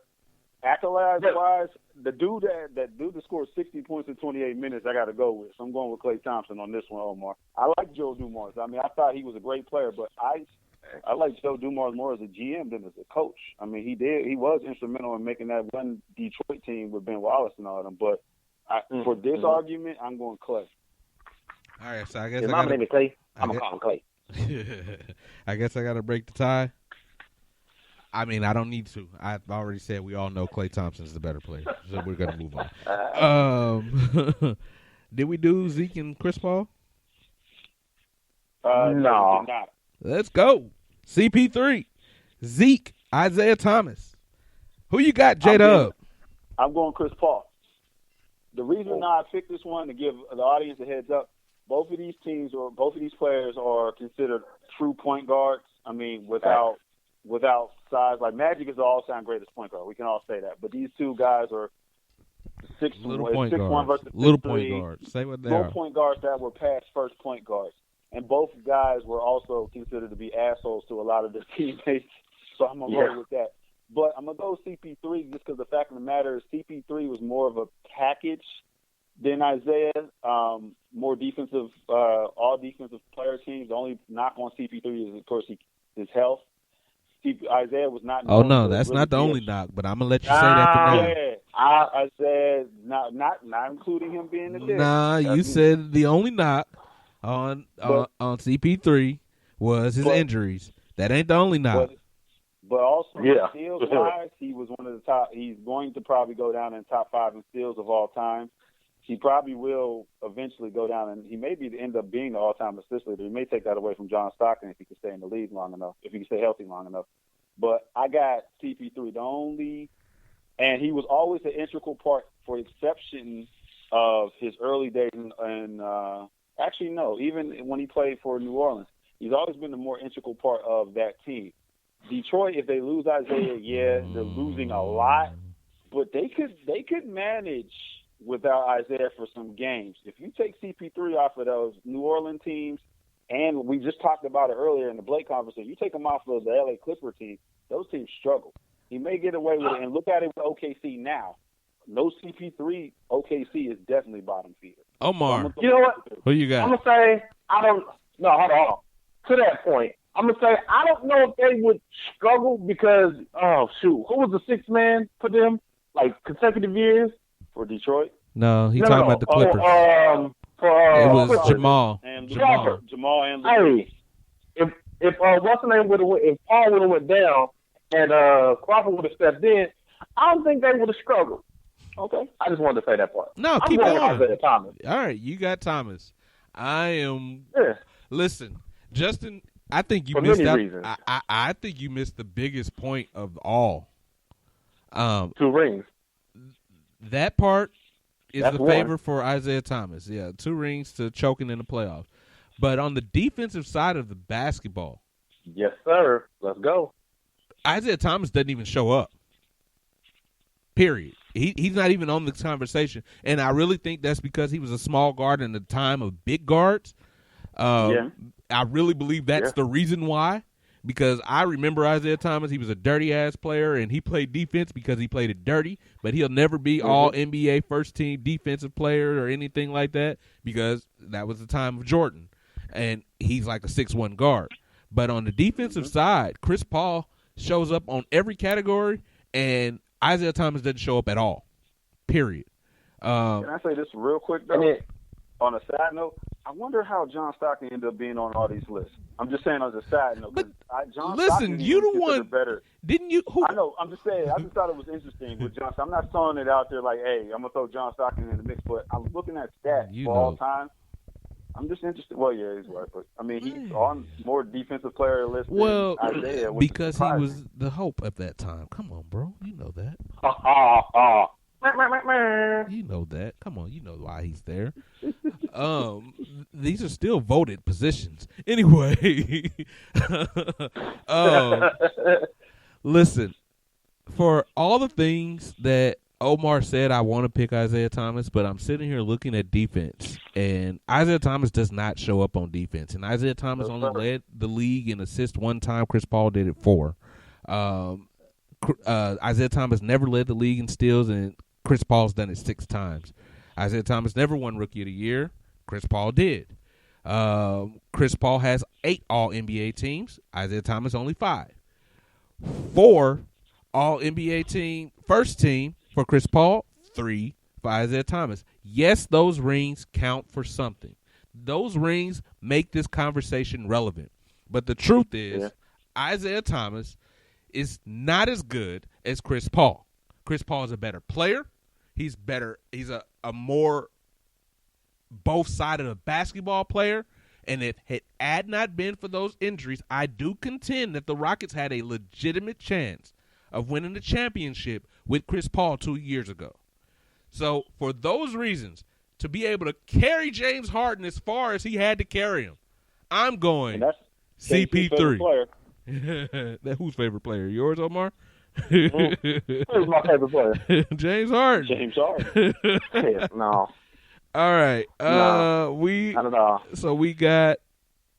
accolades-wise, the dude that scored 60 points in 28 minutes, I got to go with. So I'm going with Klay Thompson on this one, Omar. I like Joe Dumars. I mean, I thought he was a great player, but I like Joe Dumars more as a GM than as a coach. I mean, he was instrumental in making that one Detroit team with Ben Wallace and all of them. But for this argument, I'm going Klay. All right, so I guess my name is Klay. I'm going to call him Klay. I guess I got to break the tie. I mean, I don't need to. I've already said we all know Klay Thompson's the better player, so we're going to move on. Did we do Zeke and Chris Paul? No. Let's go. CP3, Zeke, Isaiah Thomas. Who you got, J-Dub? I'm going Chris Paul. The reason I picked this one to give the audience a heads up, both of these players are considered true point guards. I mean, without size. Like Magic is the all-time greatest point guard. We can all say that. But these two guys are 6'1" versus 6'3". Little point guards. Say what they are. Little point guards that were past first point guards. And both guys were also considered to be assholes to a lot of their teammates. So I'm going to go with that. But I'm going to go CP3 just because the fact of the matter is CP3 was more of a package than Isaiah. more defensive, all defensive player teams. The only knock on CP3 is, of course, his health. Isaiah was not. Oh no, that's not the only knock. But I'm gonna let you say that for now. Yeah, I said not including him being the dick. Nah, you said the only knock on CP3 was his injuries. That ain't the only knock. But also, steals wise, he was one of the top. He's going to probably go down in top 5 in steals of all time. He probably will eventually go down, and he may end up being the all-time assist leader. He may take that away from John Stockton if he can stay in the league long enough, if he can stay healthy long enough. But I got CP3 and he was always an integral part, for exception of his early days. And actually, no, even when he played for New Orleans, he's always been the more integral part of that team. Detroit, if they lose Isaiah, they're losing a lot, but they could manage without Isaiah for some games. If you take CP3 off of those New Orleans teams, and we just talked about it earlier in the Blake conversation, you take him off of the LA Clipper team, those teams struggle. He may get away with it, and look at it with OKC now. No CP3, OKC is definitely bottom feeder. Omar, you know what? Who you got? I'm going to say, hold on. To that point, I'm going to say, I don't know if they would struggle because, who was the sixth man for them, like, consecutive years? For Detroit? No, he's talking about the Clippers. It was Clippers. Jamal. Jamal and Hey, if what's the name if Paul would have went down and Crawford would have stepped in, I don't think they would have struggled. Okay, I just wanted to say that part. No, keep going. Isaiah Thomas. All right, you got Thomas. I am. Yeah. Listen, Justin. I think you for missed many out. reasons. I think you missed the biggest point of all. 2 rings. That part is That's the favor for Isaiah Thomas. Yeah, 2 rings to choking in the playoffs. But on the defensive side of the basketball, yes, sir. Let's go. Isaiah Thomas doesn't even show up. Period. He's not even on the conversation. And I really think that's because he was a small guard in the time of big guards. I really believe that's the reason why. Because I remember Isaiah Thomas, he was a dirty-ass player, and he played defense because he played it dirty, but he'll never be all-NBA first-team defensive player or anything like that because that was the time of Jordan, and he's like a 6'1" guard. But on the defensive side, Chris Paul shows up on every category, and Isaiah Thomas doesn't show up at all, period. Can I say this real quick, though? On a side note, I wonder how John Stockton ended up being on all these lists. I'm just saying as a side note. But John listen, Stockton you the one better. Didn't you? Who? I know. I'm just saying. I just thought it was interesting with John. I'm not throwing it out there like, hey, I'm gonna throw John Stockton in the mix. But I'm looking at stats for all time. I'm just interested. Well, yeah, he's right, but I mean, he's on more defensive player list. Well, than Isaiah, because he was the hope at that time. Come on, bro, you know that. You know that. Come on, you know why he's there. These are still voted positions. Anyway, listen, for all the things that Omar said, I want to pick Isaiah Thomas, but I'm sitting here looking at defense, and Isaiah Thomas does not show up on defense. And Isaiah Thomas only led the league in assists 1 time. Chris Paul did it 4. Isaiah Thomas never led the league in steals, and Chris Paul's done it 6 times. Isaiah Thomas never won Rookie of the Year. Chris Paul did. Chris Paul has 8 All-NBA teams. Isaiah Thomas only 5. 4 All-NBA team, first team for Chris Paul, 3 for Isaiah Thomas. Yes, those rings count for something. Those rings make this conversation relevant. But the truth is, Isaiah Thomas is not as good as Chris Paul. Chris Paul is a better player. He's better. He's a more both side of the basketball player. And if it had not been for those injuries, I do contend that the Rockets had a legitimate chance of winning the championship with Chris Paul 2 years ago. So for those reasons, to be able to carry James Harden as far as he had to carry him, I'm going CP3. Whose favorite player? Yours, Omar? Who's my favorite player? James Harden. James Harden. No. All right. No, not at all. So we got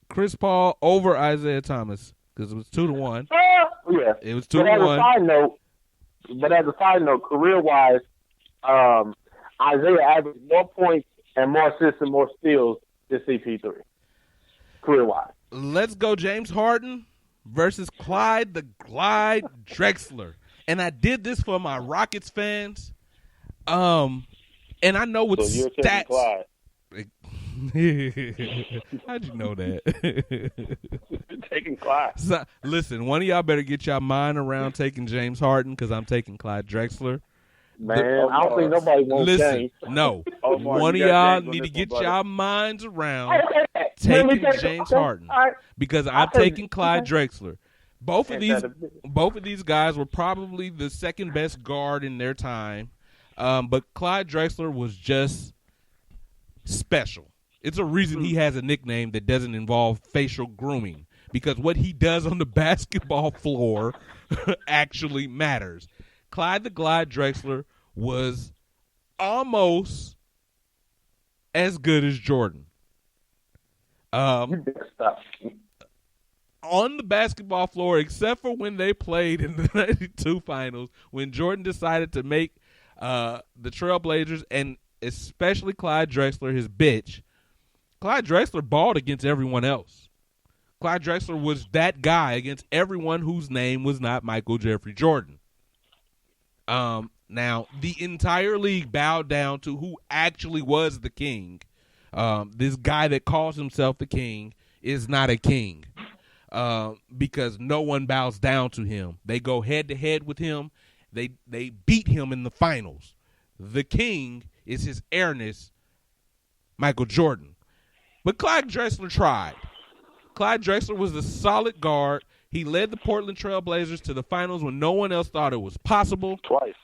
Chris Paul over Isaiah Thomas because it was 2-1. Yeah. It was 2-1. But as a side note, career-wise, Isaiah averaged more points and more assists and more steals than CP3, career-wise. Let's go James Harden versus Clyde the Glide Drexler. And I did this for my Rockets fans. And I know with so you're stats. Clyde. How'd you know that? Taking Clyde. So, listen, one of y'all better get y'all mind around taking James Harden because I'm taking Clyde Drexler. Man, I don't think nobody wants James. No. Omar, one of y'all need to get y'all minds around taking James Harden because I'm taking Clyde Drexler. Both of these guys were probably the second best guard in their time, but Clyde Drexler was just special. It's a reason he has a nickname that doesn't involve facial grooming because what he does on the basketball floor actually matters. Clyde the Glide Drexler was almost as good as Jordan. On the basketball floor, except for when they played in the 92 finals, when Jordan decided to make the Trailblazers and especially Clyde Drexler his bitch, Clyde Drexler balled against everyone else. Clyde Drexler was that guy against everyone whose name was not Michael Jeffrey Jordan. Now, the entire league bowed down to who actually was the king. This guy that calls himself the king is not a king because no one bows down to him. They go head-to-head with him. They beat him in the finals. The king is his airness, Michael Jordan. But Clyde Drexler tried. Clyde Drexler was a solid guard. He led the Portland Trailblazers to the finals when no one else thought it was possible. Twice.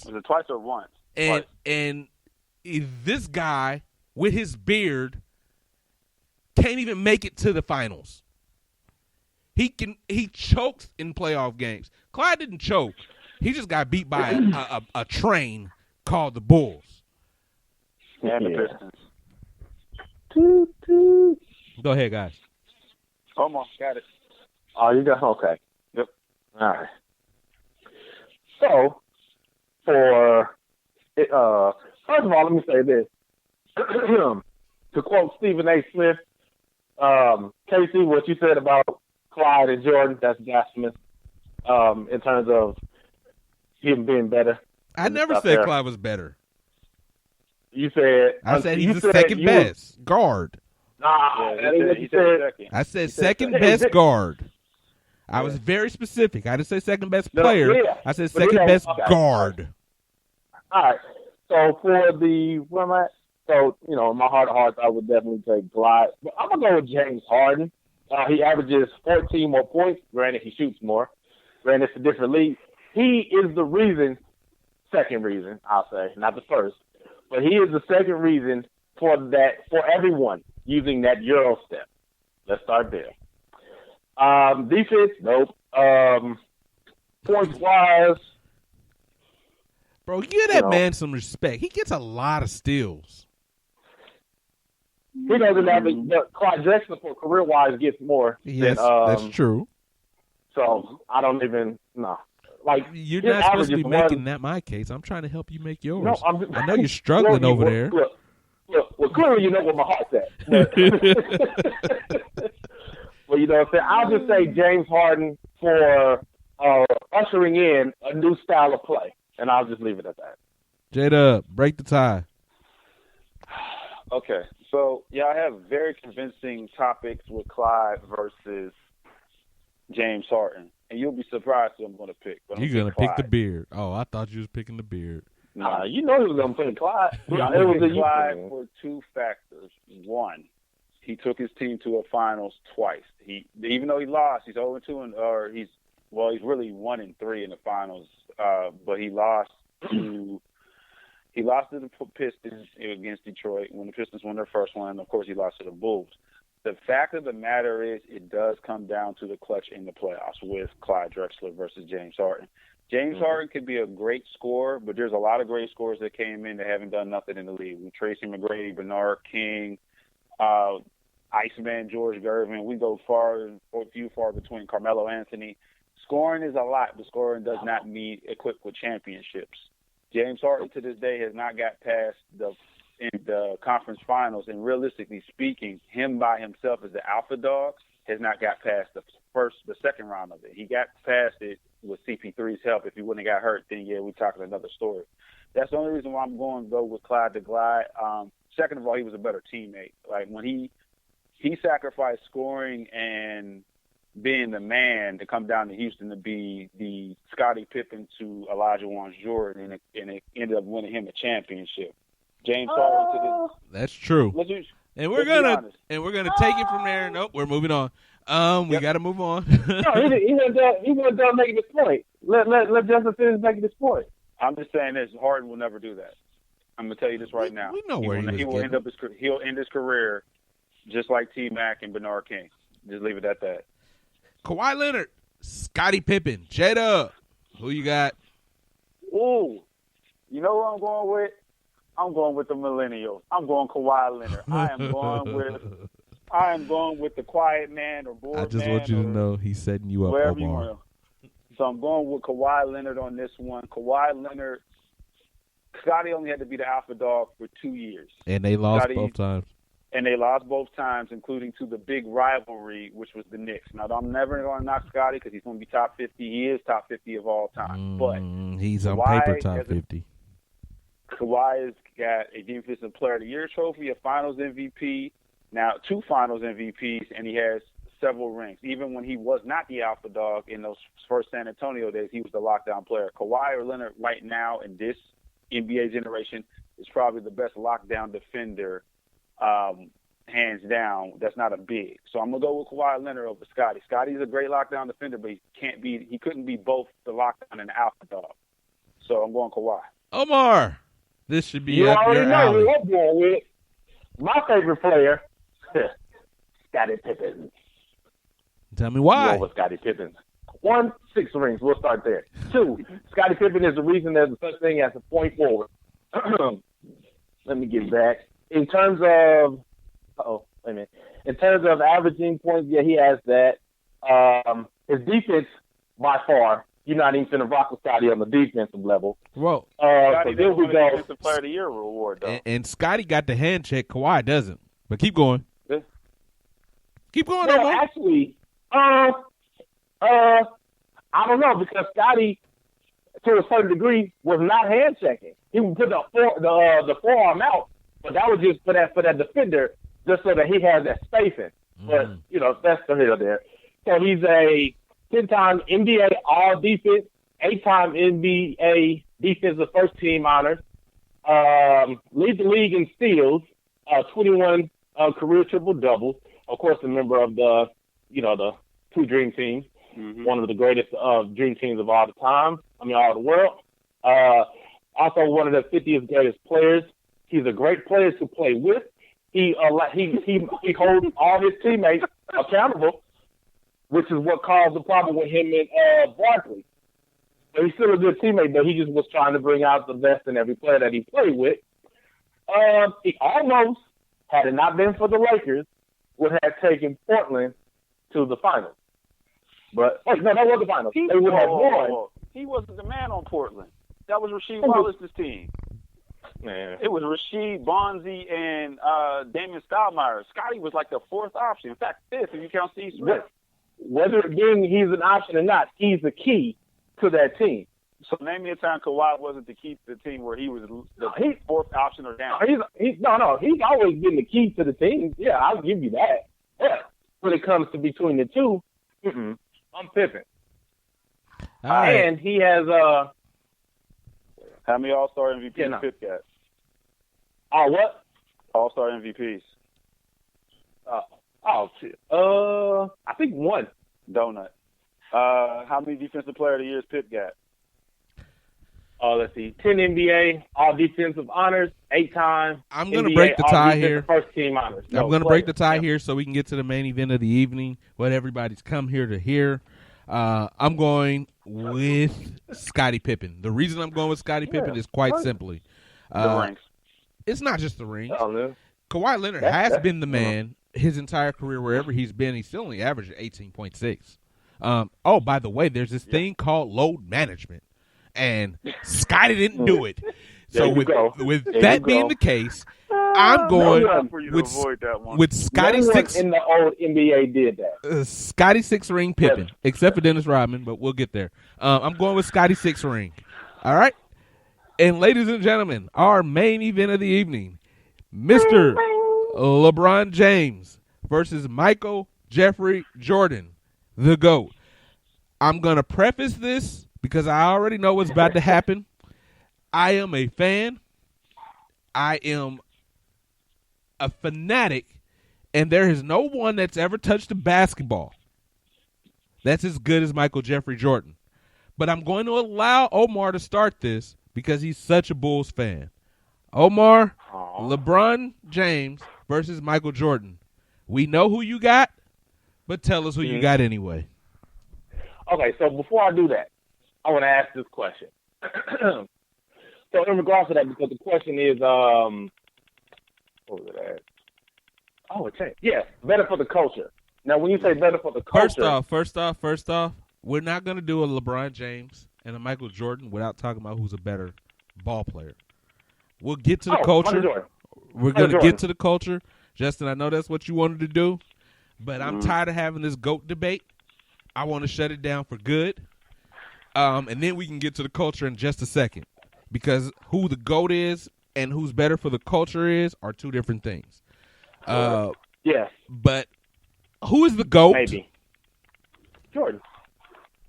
Was it twice or once? And this guy with his beard can't even make it to the finals. He chokes in playoff games. Clyde didn't choke. He just got beat by a train called the Bulls. And the Pistons. Toot, toot. Go ahead, guys. Come on, got it. Oh, you got okay. Yep. All right. So, first of all, let me say this. To quote Stephen A. Smith, Casey, what you said about Clyde and Jordan, that's blasphemous in terms of him being better. I never said Clyde was better. You said... I said he's the second best guard. Nah, that ain't what you said. I said second best guard. I was very specific. I didn't say second best player. I said second best guard. All right. So for where am I? So, in my heart of hearts, I would definitely take Clyde. But I'm going to go with James Harden. He averages 14 more points. Granted, he shoots more. Granted, it's a different league. He is the second reason, I'll say, not the first. But he is the second reason for everyone using that Euro step. Let's start there. Defense, nope. Points-wise. Bro, give that man some respect. He gets a lot of steals. He doesn't have it, but Clyde Drexler for career-wise gets more. Yes, that's true. So, I don't even know. Like, you're not supposed to be making that my case. I'm trying to help you make yours. No, I know you're struggling over there. Well, clearly you know where my heart's at. Well, you know what I'm saying? I'll just say James Harden for ushering in a new style of play, and I'll just leave it at that. J-Dub, break the tie. Okay, so, I have very convincing topics with Clyde versus James Harden. And you'll be surprised who I'm going to pick. You're going to pick the beard. Oh, I thought you was picking the beard. Nah, you know he was going to pick Clyde. It was Clyde for two factors. One, he took his team to a finals twice. Even though he lost, he's 0-2, he's really 1-3 in the finals. But he lost to the Pistons against Detroit when the Pistons won their first one, and of course he lost to the Bulls. The fact of the matter is it does come down to the clutch in the playoffs with Clyde Drexler versus James Harden. James Harden could be a great scorer, but there's a lot of great scorers that came in that haven't done nothing in the league. Tracy McGrady, Bernard King, Iceman, George Gervin. We go few far between. Carmelo Anthony. Scoring is a lot, but scoring does not mean equipped with championships. James Harden to this day has not got past the in the conference finals, and realistically speaking, him by himself as the alpha dog has not got past the second round of it. He got past it with CP3's help. If he wouldn't have got hurt, then yeah, we're talking another story. That's the only reason why I'm going to go with Clyde the Glide. Second of all, he was a better teammate. Like when he sacrificed scoring and being the man to come down to Houston to be the Scottie Pippen to Elijah Wan Jordan, and it ended up winning him a championship. James Harden to this. That's true. And we're gonna take it from there. Nope, we're moving on. We got to move on. No, he wasn't done making his point. Let Justin finish making his point. I'm just saying this: Harden will never do that. I'm gonna tell you this right now. We know where he will end up he'll end his career just like T-Mac and Bernard King. Just leave it at that. Kawhi Leonard, Scottie Pippen, J-Dub. Who you got? Ooh, you know what I'm going with? I'm going with the millennials. I'm going Kawhi Leonard. I am going with the quiet man or bored man. I just want you to know he's setting you up, Omar. So I'm going with Kawhi Leonard on this one. Kawhi Leonard, Scottie only had to be the alpha dog for 2 years. And they lost both times. And they lost both times, including to the big rivalry, which was the Knicks. Now, I'm never going to knock Scottie because he's going to be top 50. He is top 50 of all time. But he's on paper top 50. Kawhi has got a Defensive Player of the Year trophy, a Finals MVP, now 2 Finals MVPs, and he has several rings. Even when he was not the alpha dog in those first San Antonio days, he was the lockdown player. Kawhi or Leonard right now in this NBA generation is probably the best lockdown defender, hands down. That's not a big. So I'm gonna go with Kawhi Leonard over Scottie. Scottie's a great lockdown defender, but he couldn't be both the lockdown and the alpha dog. So I'm going Kawhi. Omar, this should be you up already your know alley. who I'm going with. My favorite player, Scottie Pippen. Tell me why. Over Scottie Pippen. 1, 6 rings. We'll start there. 2, Scottie Pippen is the reason there's such thing as a point forward. Let me get back. In terms of, in terms of averaging points, yeah, he has that. His defense, by far, you're not even going to rock with Scottie on the defensive level. Well, Scottie so there we go. Defensive Player of the Year reward, though. And Scottie got the hand check. Kawhi doesn't. But keep going. Yeah. Keep going, Well, Omar. actually, I don't know, because Scottie, to a certain degree, was not hand checking. He would put the forearm out, but that was just for that defender, just so that he has that spacing. But that's the hill there. So he's a 10-time NBA All Defense, 8-time NBA Defensive First Team honors, leads the league in steals, 21 career triple doubles. Of course, a member of the 2 Dream Teams, one of the greatest Dream Teams of all the world. Also one of the 50th greatest players. He's a great player to play with. He holds all his teammates accountable, which is what caused the problem with him and Barkley. But he's still a good teammate, but he just was trying to bring out the best in every player that he played with. He almost, had it not been for the Lakers, would have taken Portland to the finals. But that was the finals. They would have won. He wasn't the man on Portland. That was Rasheed Wallace's team. Man. It was Rasheed, Bonzi, and Damian Stoudemire. Scottie was like the 4th option. In fact, 5th if you count Steve Smith. Whether again he's an option or not, he's the key to that team. So name me a time Kawhi wasn't the key to the team where he was the 4th option or down. He's always been the key to the team. Yeah, I'll give you that. Yeah. When it comes to between the two, I'm Pippen. Right. And he has how many All-Star MVPs Pip got? What? All-Star MVPs. I think 1. Donut. How many Defensive Player of the Years Pip got? Let's see. 10 NBA All Defensive honors, 8-time. I'm going to break the tie here. First team honors. I'm going to break the tie here so we can get to the main event of the evening, what everybody's come here to hear. I'm going with Scottie Pippen. The reason I'm going with Scottie Pippen is quite simply. The rings. It's not just the rings. Oh, no. Kawhi Leonard has been the man his entire career. Wherever he's been, he's still only averaged 18.6. By the way, there's this thing called load management. And Scottie didn't do it. So with that being the case, I'm going with Scotty Six in the old NBA did that. Scotty Six Ring Pippen, except for Dennis Rodman, but we'll get there. I'm going with Scotty Six Ring. All right, and ladies and gentlemen, our main event of the evening, Mr. LeBron James versus Michael Jeffrey Jordan, the GOAT. I'm gonna preface this because I already know what's about to happen. I am a fan. I am a fanatic, and there is no one that's ever touched a basketball that's as good as Michael Jeffrey Jordan. But I'm going to allow Omar to start this because he's such a Bulls fan. Omar, LeBron James versus Michael Jordan. We know who you got, but tell us who you got anyway. Okay, so before I do that, I want to ask this question. So in regards to that, because the question is, what was it? Oh, it changed. Yeah, better for the culture. Now, when you say better for the culture, first off, we're not going to do a LeBron James and a Michael Jordan without talking about who's a better ball player. We'll get to the culture. We're going to get to the culture. Justin, I know that's what you wanted to do, but I'm tired of having this GOAT debate. I want to shut it down for good, and then we can get to the culture in just a second, because who the GOAT is and who's better for the culture are two different things. Yes. But who is the GOAT? Maybe. Jordan.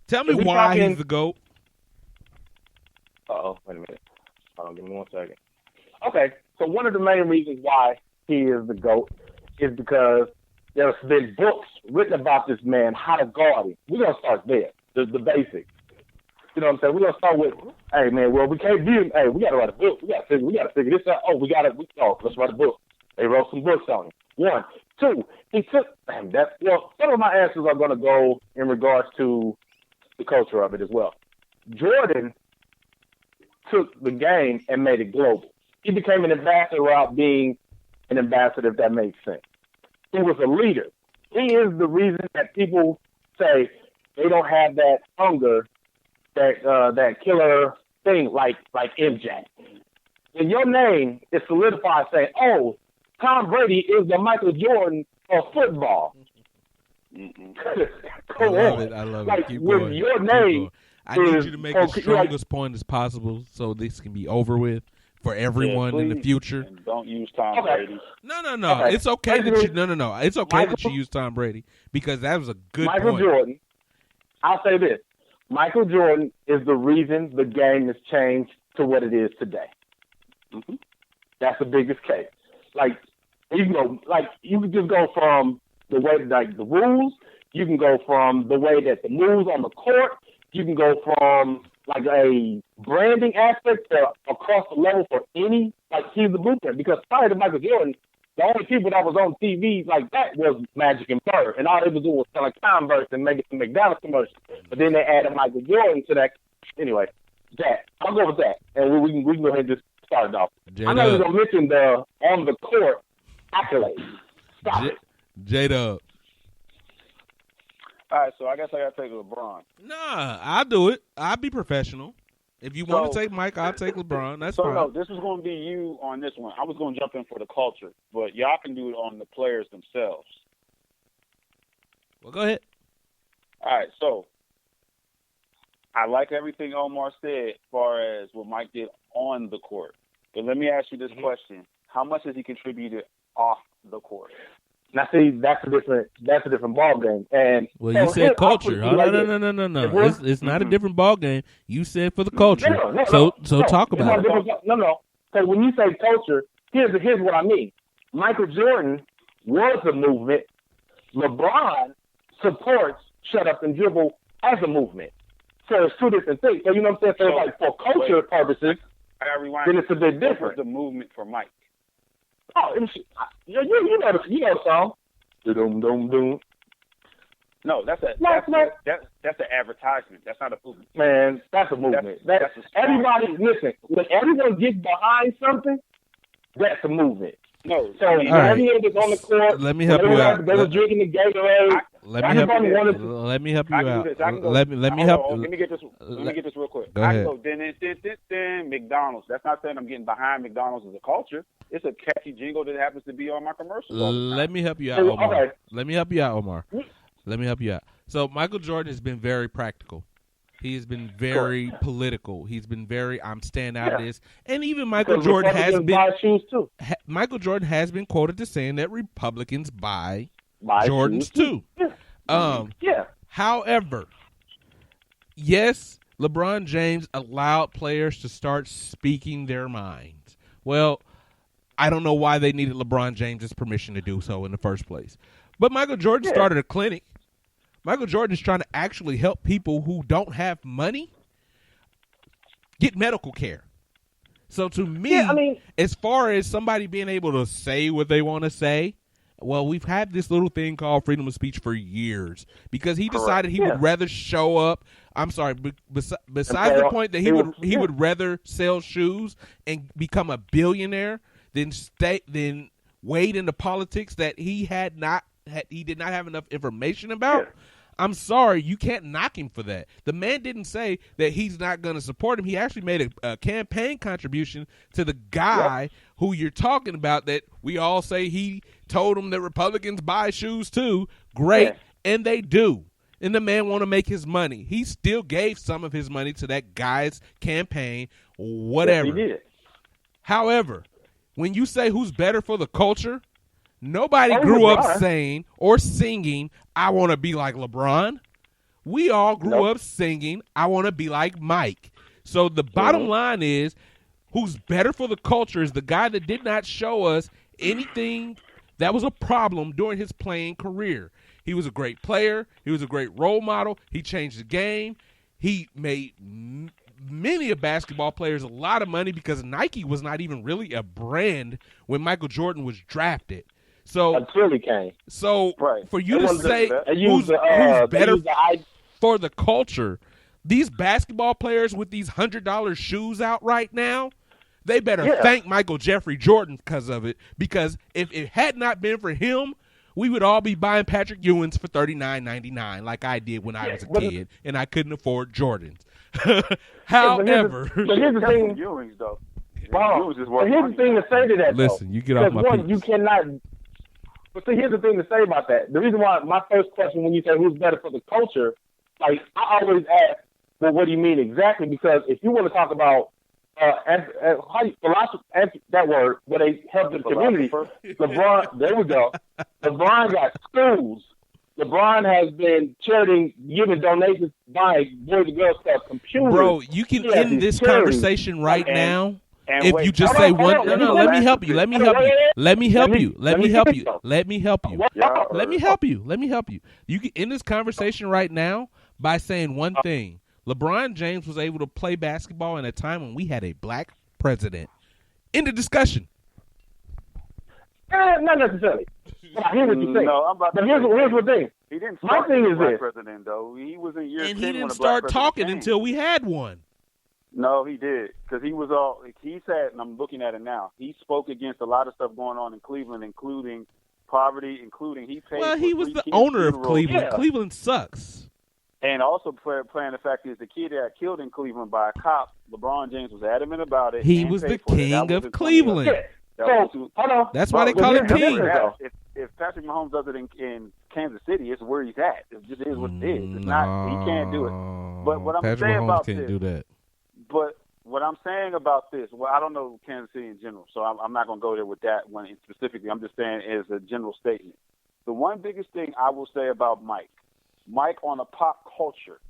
Tell me why he's the GOAT. Uh-oh, wait a minute. Hold on, give me 1 second. Okay, so one of the main reasons why he is the GOAT is because there's been books written about this man, how to guard him. We're going to start there, the basics. You know what I'm saying? We're going to start with, hey, man, well, we can't beat him. Hey, we got to write a book. We got to figure this out. Let's write a book. They wrote some books on him. 1. 2, he took, some of my answers are going to go in regards to the culture of it as well. Jordan took the game and made it global. He became an ambassador without being an ambassador, if that makes sense. He was a leader. He is the reason that people say they don't have that hunger, that killer thing like MJ. When your name is solidified saying, oh, Tom Brady is the Michael Jordan of football. I love it. Like, Keep with going. your name, I need you to make the strongest point as possible so this can be over with for everyone in the future. And don't use Tom Brady. No. Okay. It's okay that you no. It's okay that you use Tom Brady because that was a good Michael Jordan. I'll say this: Michael Jordan is the reason the game has changed to what it is today. Mm-hmm. That's the biggest case. Like you can just go from the way the rules. You can go from the way that the moves on the court. You can go from like a branding aspect across the level for any, he's the blueprint. Because prior to Michael Jordan, the only people that was on TV like that was Magic and Bird. And all they was doing was selling Converse and making some McDonald's commercials. But then they added Michael Jordan to that. Anyway, I'll go with that. And we can go ahead and just start it off. I'm not even going to mention the on the court accolades. Stop it. J-Dub. All right, so I guess I got to take LeBron. Nah, I'll do it. I'll be professional. If you want to take Mike, I'll take LeBron. That's fine. No, this was going to be you on this one. I was going to jump in for the culture, but y'all can do it on the players themselves. Well, go ahead. All right, so I like everything Omar said as far as what Mike did on the court. But let me ask you this question. How much has he contributed off the court? Now, see, that's a different ball game. And you said culture. No. It's not a different ball game. You said for the culture. So talk about it. No. So when you say culture, here's what I mean. Michael Jordan was a movement. LeBron supports shut up and dribble as a movement. So it's two different things. So you know what I'm saying? So like for culture purposes, then it's a bit different. The movement for Mike. Oh, you know the song. Doom. No, that's an advertisement. That's not a movement. Man, that's a movement. Everybody, listen. When everyone gets behind something, that's a movement. No, so everyone that's on the court. Let me help you out. They were drinking the Gatorade. Let me help you out. Let me help. Let me get this real quick. Go I ahead. can go McDonald's. That's not saying I'm getting behind McDonald's as a culture. It's a catchy jingle that happens to be on my commercials all the time. Let me help you out, Omar. Okay. Let me help you out, Omar. Let me help you out. So Michael Jordan has been very practical. He has been very political. He's been very, I'm staying out of this. And even Michael Jordan has been shoes too. Michael Jordan has been quoted as saying that Republicans buy Jordans too. Yeah. However, yes, LeBron James allowed players to start speaking their minds. Well, I don't know why they needed LeBron James's permission to do so in the first place. But Michael Jordan started a clinic. Michael Jordan is trying to actually help people who don't have money get medical care. So to me, as far as somebody being able to say what they want to say, well, we've had this little thing called freedom of speech for years because he decided he would rather show up. I'm sorry, besides the point that he would rather sell shoes and become a billionaire than wade into politics that he did not have enough information about. Yeah. I'm sorry, you can't knock him for that. The man didn't say that he's not going to support him. He actually made a campaign contribution to the guy who you're talking about that we all say he told him that Republicans buy shoes too. Great, and they do. And the man want to make his money. He still gave some of his money to that guy's campaign, whatever. Yes, he did. However, when you say who's better for the culture, nobody grew up saying or singing, I want to be like LeBron. We all grew up singing, I want to be like Mike. So the bottom line is, who's better for the culture is the guy that did not show us anything that was a problem during his playing career. He was a great player. He was a great role model. He changed the game. He made many of basketball players a lot of money because Nike was not even really a brand when Michael Jordan was drafted. So until he came. So for you to say who's better for the culture, these basketball players with these $100 shoes out right now, they better thank Michael Jeffrey Jordan because of it. Because if it had not been for him, we would all be buying Patrick Ewings for $39.99 like I did when I was a kid, and I couldn't afford Jordans. However, but here's the thing. Ewings, though. Wow. But here's the thing to say to that. Listen, you get off my piece. You cannot. But see, here's the thing to say about that. The reason why my first question when you say who's better for the culture, like I always ask, well, what do you mean exactly? Because if you want to talk about how you philosophy, that word, where they help the community, LeBron, there we go. LeBron got schools. LeBron has been giving donations, buying Boys and Girls Club computers. Bro, you can end this conversation right now. If you just say one, no, let me help you. Let me help you. You can end this conversation right now by saying one thing. LeBron James was able to play basketball in a time when we had a black president. End of discussion. Not necessarily. I hear what you're saying. But here's the thing. He didn't My thing is this. President, though. He was in year 10 and he didn't start talking until we had one. No, he did, because he said, and I'm looking at it now, he spoke against a lot of stuff going on in Cleveland, including poverty, he was the owner of Cleveland. Yeah. Cleveland sucks. And also playing the fact is the kid that got killed in Cleveland by a cop, LeBron James was adamant about it. He was the king of Cleveland. Hold on. That's why they call him king. If Patrick Mahomes does it in Kansas City, it's where he's at. It just is what it is. It's not. He can't do it. But what I'm saying about this, do that. But what I'm saying about this, well, I don't know Kansas City in general, so I'm not going to go there with that one specifically. I'm just saying as a general statement. The one biggest thing I will say about Mike on a pop culture,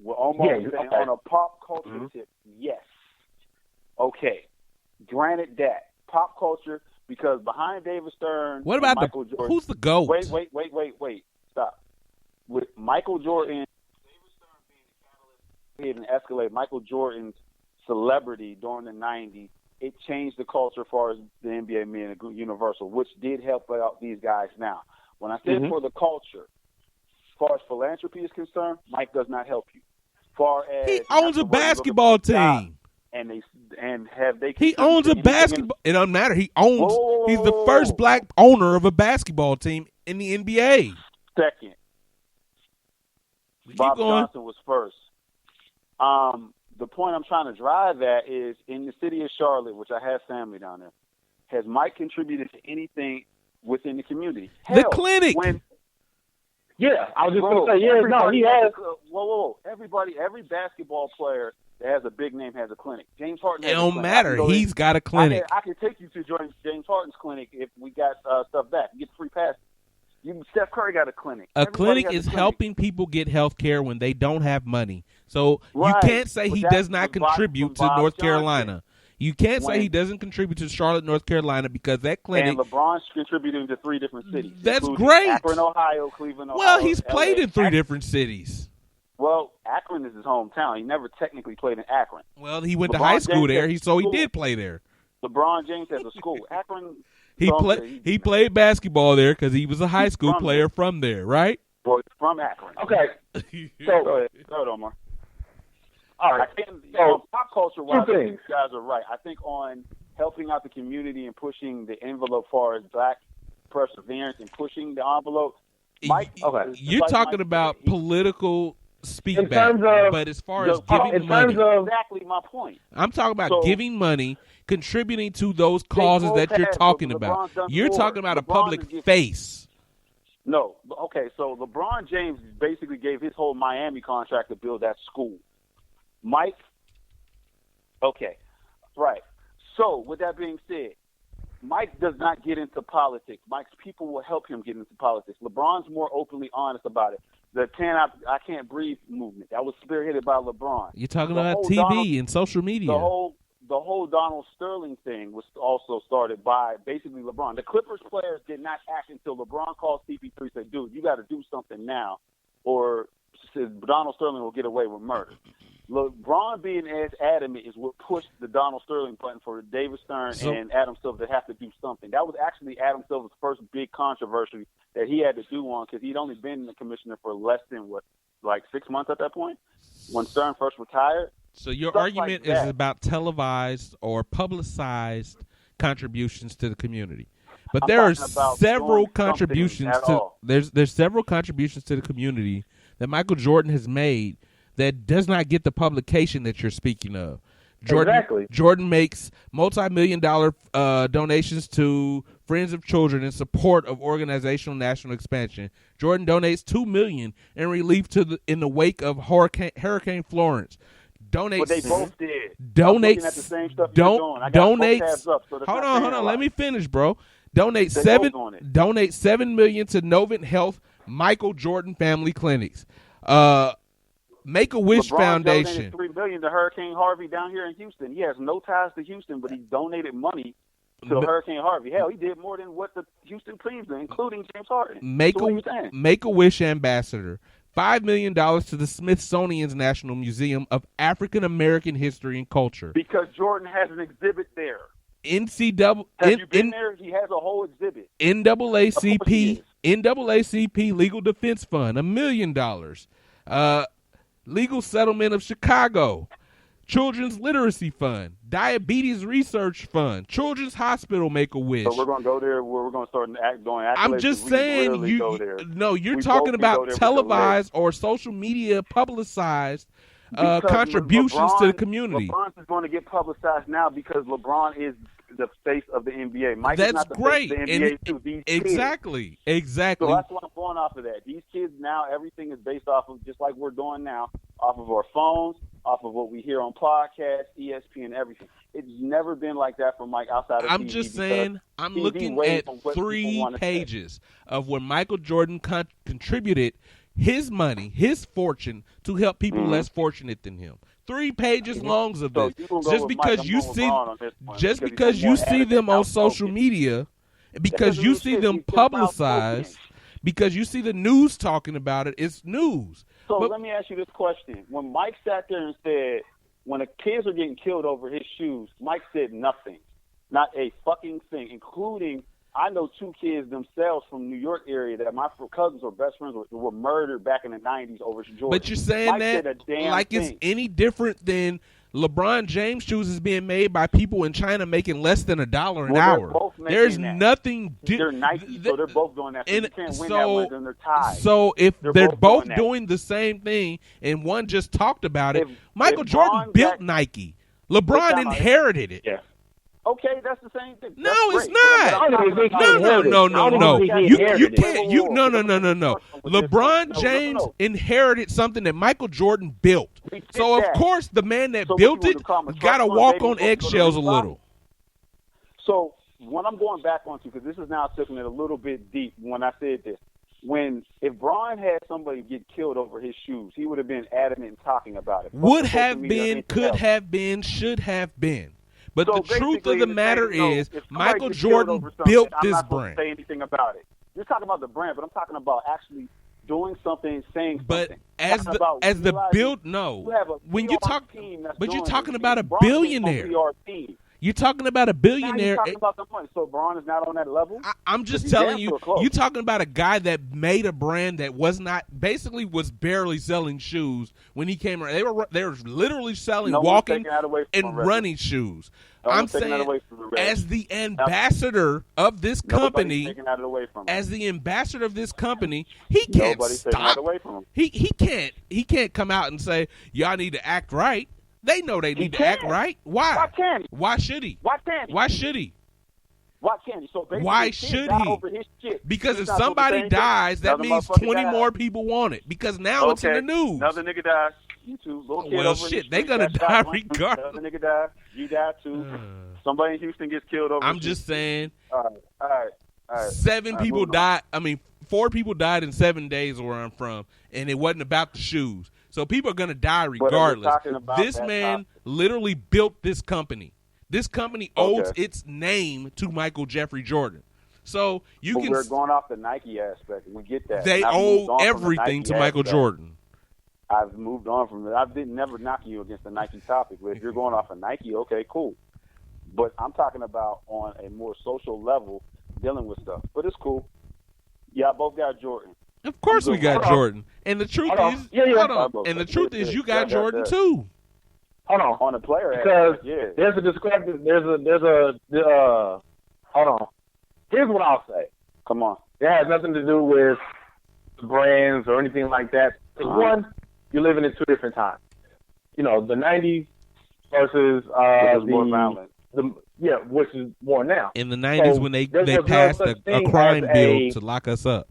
on a pop culture tip, yes. Okay. Granted that. Pop culture, because behind David Stern, what about Michael Jordan, who's the GOAT? Wait. Stop. With Michael Jordan, David Stern being the catalyst, and escalate Michael Jordan's celebrity during the 90s, it changed the culture as far as the NBA being a universal, which did help out these guys now. When I say for the culture, as far as philanthropy is concerned, Mike does not help you. As far as he owns a basketball team. He owns a basketball. It doesn't matter. He owns. He's the first black owner of a basketball team in the NBA. Second, Bob Johnson was first. The point I'm trying to drive at is in the city of Charlotte, which I have family down there, has Mike contributed to anything within the community? The clinic. Yeah, I was just going to say, he has. Whoa. Every basketball player that has a big name has a clinic. James Harden has it don't matter. He's got a clinic. I can take you to join James Harden's clinic if we got stuff back. You get free passes. Steph Curry got a clinic. Everybody clinic is helping people get health care when they don't have money. So you can't say he does not contribute to North Carolina. You can't say he doesn't contribute to Charlotte, North Carolina, because that clinic. And LeBron's contributing to 3 different cities. That's great. Akron, Ohio, Cleveland, Ohio. Well, he's played in 3 different cities. Well, Akron is his hometown. He never technically played in Akron. Well, he went to high school there, so he did play there. LeBron James has a school. Akron. He played basketball there because he was a high school player from there, right? Well, from Akron. Okay. So go ahead, Omar. All right. Pop culture-wise, I think you guys are right. I think on helping out the community and pushing the envelope as far as Black perseverance and pushing the envelope, Mike. Okay. You're talking about political speak back, but as far as giving money, exactly my point. I'm talking about giving money, contributing to those causes that you're talking about. You're talking about a public face. No. Okay, so LeBron James basically gave his whole Miami contract to build that school. Mike, okay, right. So with that being said, Mike does not get into politics. Mike's people will help him get into politics. LeBron's more openly honest about it. The I Can't Breathe movement, that was spearheaded by LeBron. You're talking about TV and social media. The whole Donald Sterling thing was also started by basically LeBron. The Clippers players did not act until LeBron called CP3 and said, dude, you got to do something now, or Donald Sterling will get away with murder. LeBron being as adamant is what pushed the Donald Sterling button for David Stern and Adam Silver to have to do something. That was actually Adam Silver's first big controversy that he had to do on because he'd only been the commissioner for less than, 6 months at that point when Stern first retired. So your argument is about televised or publicized contributions to the community. But there are several contributions there's several contributions to the community that Michael Jordan has made that does not get the publication that you're speaking of. Jordan makes multi-million-dollar donations to Friends of Children in support of organizational national expansion. Jordan donates $2 million in relief in the wake of Hurricane Florence. Donates. But they both did. Donates. At the same stuff donates. Hold on. Let me finish, bro. Donates $7 million to Novant Health Michael Jordan Family Clinics. Make-A-Wish Foundation. $3 million to Hurricane Harvey down here in Houston. He has no ties to Houston, but he donated money to Hurricane Harvey. Hell, he did more than what the Houston teams did, including James Harden. Make-A-Wish ambassador. $5 million to the Smithsonian's National Museum of African American History and Culture. Because Jordan has an exhibit there. Have you been there? He has a whole exhibit. NAACP Legal Defense Fund, $1 million. Legal Settlement of Chicago, Children's Literacy Fund, Diabetes Research Fund, Children's Hospital Make-A-Wish. So we're going to go there where we're going to start going accolades. I'm just saying, you're talking about televised or social media publicized contributions to the community. LeBron is going to get publicized now because LeBron is the face of the NBA. Mike That's is not the great. Face of the NBA too. These Exactly. Kids. So that's what I'm going off of that. These kids now, everything is based off of, just like we're doing now, off of our phones, off of what we hear on podcasts, ESPN, everything. It's never been like that for Mike outside of TV. I'm just saying, I'm looking at 3 pages of where Michael Jordan contributed his money, his fortune, to help people less fortunate than him. 3 pages long of this. Just because you see them on social media, because you see them publicized, because you see the news talking about it, it's news. So let me ask you this question. When Mike sat there and said, when the kids are getting killed over his shoes, Mike said nothing. Not a fucking thing, including, I know 2 kids themselves from New York area that my cousins or best friends were murdered back in the 90s over Jordan. But you're saying Mike that like it's any different than LeBron James shoes is being made by people in China making less than $1 an They're hour. both making There's that. nothing. They're Nike, so they're both doing that. So you can't win that one, then they're tied. So if They're they're both both doing doing the same thing, and one just talked about it, If- Michael if Jordan Bron built got- Nike. Look, LeBron time out. inherited it. Yeah. Okay, that's the same thing. No, That's it's great. not. But I'm talking about- No. think he You inherited it. can't. No. LeBron James inherited something that Michael Jordan built. We get So of that. course the man that So what built you it want to call him, a got to trust fund walk baby on before you go to eggshells a Reebok? little. So what I'm going back onto, because this is now taking it a little bit deep when I said this. If Bron had somebody get killed over his shoes, he would have been adamant in talking about it. Would Social have media, been, anything could else. have been, should have been. But So the truth basically, of the in matter same note, is, if somebody Michael gets killed Jordan over something, built I'm this not supposed brand. to say anything about it. You're talking about the brand, but I'm talking about actually doing something, saying But something. as Talking the about realizing build, you know, have a when you PR talk, team that's but you're doing talking it. about a Bron is on billionaire. PR team. You're talking about a Now billionaire. you're talking about the money. So Bron is not on that level. I'm just He's telling damn you, sure close. you're talking about a guy that made a brand that was barely selling shoes when he came around. They were literally selling No one's walking taking that away from and Red running shoes. No I'm one's taking that saying, away from Red. as the ambassador of this Nobody's company, taking that away from him. as the ambassador of this company, he can't Nobody's taking that stop. away from him. He can't come out and say y'all need to act right. They know they need to act can't. right. Why? Why can't he? Why should he? Why can't he? Why should he? Why can't he? So basically, Why his kid should died he? over his shit. Because He's if not supposed to say somebody anything. dies, that Another means motherfucker 20 died. more people want it. Because now it's in the news. Another nigga died. You too. Little kid Well, over in shit, the they street gonna got die shot. regardless. Another nigga died. You died too. Somebody in Houston gets killed over. I'm just saying, All right. 7 people moving on. died. I mean, 4 people died in 7 days where I'm from, and it wasn't about the shoes. So people are going to die we're regardless. talking about This that man topic. literally built this company. This company owes Okay. its name to Michael Jeffrey Jordan. So you But can we're going off the Nike aspect. We get that. they I've moved owe on from the everything Nike to Michael aspect. Jordan. I've moved on from it. I didn't never knock you against the Nike topic, but if you're going off of Nike, okay, cool. But I'm talking about on a more social level, dealing with stuff. But it's cool. Yeah, I both got Jordan. Of course we got Hold on. Jordan. And the truth Hold on. is, Yeah. hold on. And the truth is you got Jordan too. Hold on. On the player Because aspect, yeah. there's a discrepancy. Hold on. Here's what I'll say. Come on. It has nothing to do with the brands or anything like that. 'Cause one, you're living in 2 different times. You know, the 90s versus Which is more violent. which is more now. In the 90s So when they there's no passed such a thing crime as bill to lock us up.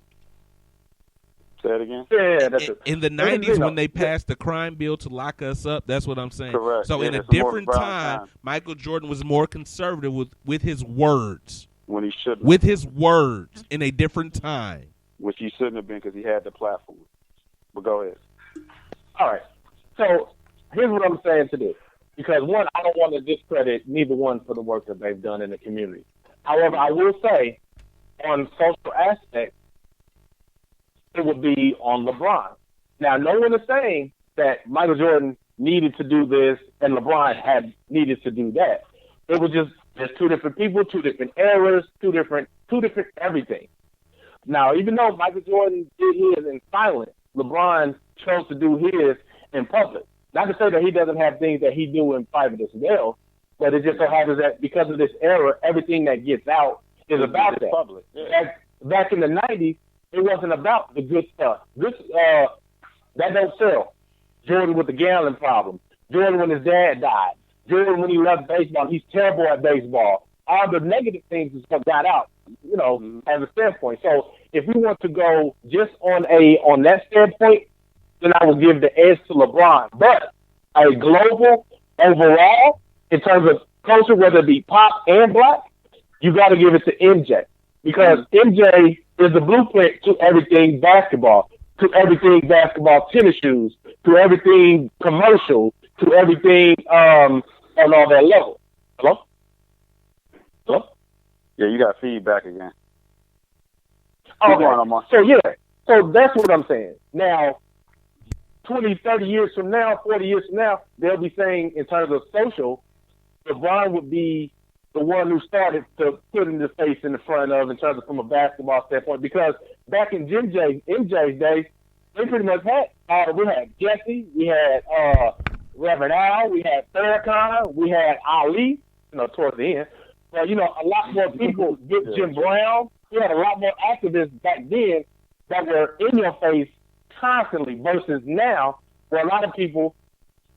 Say it again. Yeah, that's it. In the There's- 90s no, when they passed the crime bill to lock us up, that's what I'm saying. Correct. So Yeah, in a it's a more different violent time, time. Michael Jordan was more conservative with his words. When he shouldn't. With his words in a different time. Which he shouldn't have been because he had the platform. But go ahead. All right. So here's what I'm saying to this. Because one, I don't want to discredit neither one for the work that they've done in the community. However, I will say on social aspects, it would be on LeBron. Now, no one is saying that Michael Jordan needed to do this and LeBron had needed to do that. It was just there's 2 different people, 2 different eras, 2 different everything. Now, even though Michael Jordan did his in silence, LeBron chose to do his in public. Not to say that he doesn't have things that he do in private as well, but it just so happens that because of this era, everything that gets out is about It's that. public. Yeah. Back in the 90s, it wasn't about the good stuff. That don't sell. Jordan with the gambling problem. Jordan when his dad died. Jordan when he left baseball. He's terrible at baseball. All the negative things is what got out, as a standpoint. So if we want to go just on that standpoint, then I would give the edge to LeBron. But a global overall, in terms of culture, whether it be pop and black, you got to give it to MJ. Because MJ is the blueprint to everything basketball, tennis shoes, to everything commercial, to everything on all that level. Hello? Yeah, you got feedback again. Okay. On. So that's what I'm saying. Now, 20, 30 years from now, 40 years from now, they'll be saying in terms of social, LeBron would be the one who started to put in the face in the front of in terms of from a basketball standpoint. Because back in MJ's days, they pretty much had we had Jesse, we had Reverend Al, we had Farrakhan, we had Ali, towards the end. But, a lot more people get Jim Brown. We had a lot more activists back then that were in your face constantly versus now where a lot of people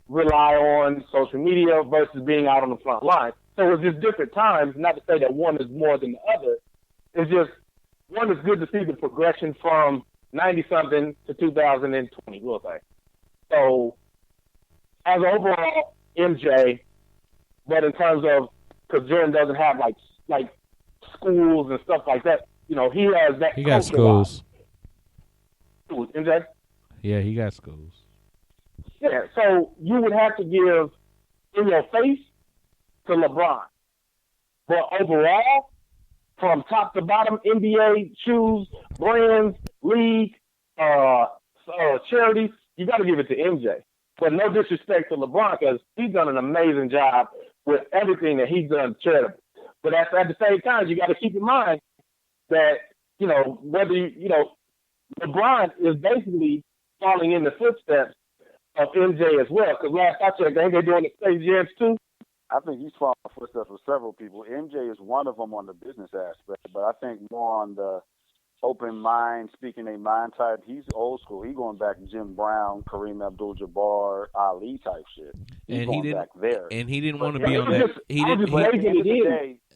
rely on social media versus being out on the front line. So it's just different times, not to say that one is more than the other. It's just one is good to see the progression from 90-something to 2020, we'll say. So as overall, MJ, but in terms of, because Jordan doesn't have like schools and stuff like that, he has that. He got schools. MJ? Yeah, he got schools. Yeah, so you would have to give in your face to LeBron. But overall, from top to bottom, NBA, shoes, brands, league, charities, you got to give it to MJ. But no disrespect to LeBron because he's done an amazing job with everything that he's done charitable. But at the same time, you got to keep in mind that, whether LeBron is basically falling in the footsteps of MJ as well. Because last I checked, I think they're doing the Space Jams too. I think he's following footsteps with several people. MJ is one of them on the business aspect, but I think more on the open mind, speaking a mind type. He's old school. He's going back to Jim Brown, Kareem Abdul-Jabbar, Ali type shit. He's going back there. And he didn't want to be on that.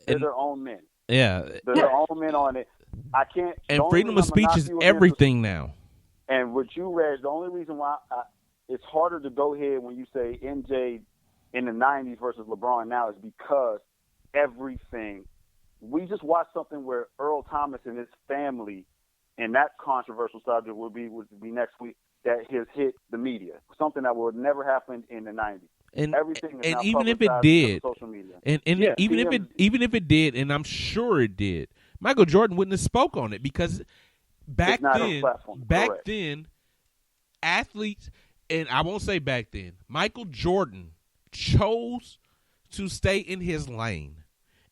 They're their own men. Yeah. They're their own men on it. I can't. And freedom of speech is everything now. And what you read, the only reason why it's harder to go ahead when you say MJ in the 90s versus LeBron now is because everything. We just watched something where Earl Thomas and his family, and that controversial subject would be next week, that has hit the media. Something that would never happen in the 90s. And everything is and now even if it publicized did, on social media. and even if it did, and I'm sure it did, Michael Jordan wouldn't have spoke on it because back then, athletes, and I won't say back then, Michael Jordan chose to stay in his lane.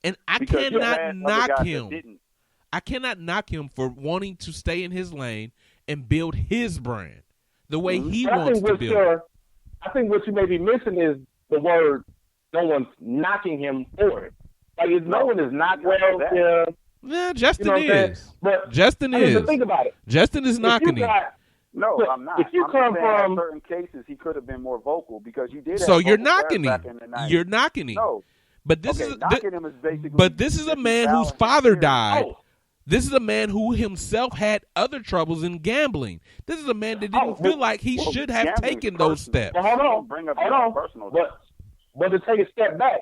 And I cannot knock him. I cannot knock him for wanting to stay in his lane and build his brand the way he wants to build it. I think what you may be missing is the word no one's knocking him for it. Like, no one is knocking him. Yeah, Justin is. But Justin is. Think about it. Justin is knocking him. No, I'm not. If you come from certain cases, he could have been more vocal because you did. So you're knocking him. You're knocking him. No. But this is a man whose balance father died. This is a man who himself had other troubles in gambling. This is a man that didn't feel like he should have taken those steps. Well, hold on. But to take a step back,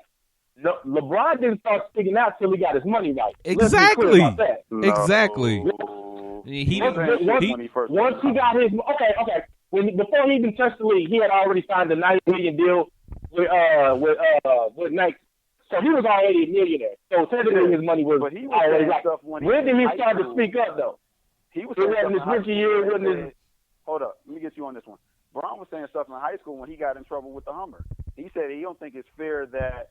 LeBron didn't start speaking out till he got his money right. Exactly. Exactly. No. Once he got his okay. Before he even touched the league, he had already signed a $90 million deal with Nike. So he was already a millionaire. So technically his money was already right. When did he start to speak up, though? He was saying his rookie year. Hold up. Let me get you on this one. Brown was saying stuff in high school when he got in trouble with the Hummer. He said he don't think it's fair that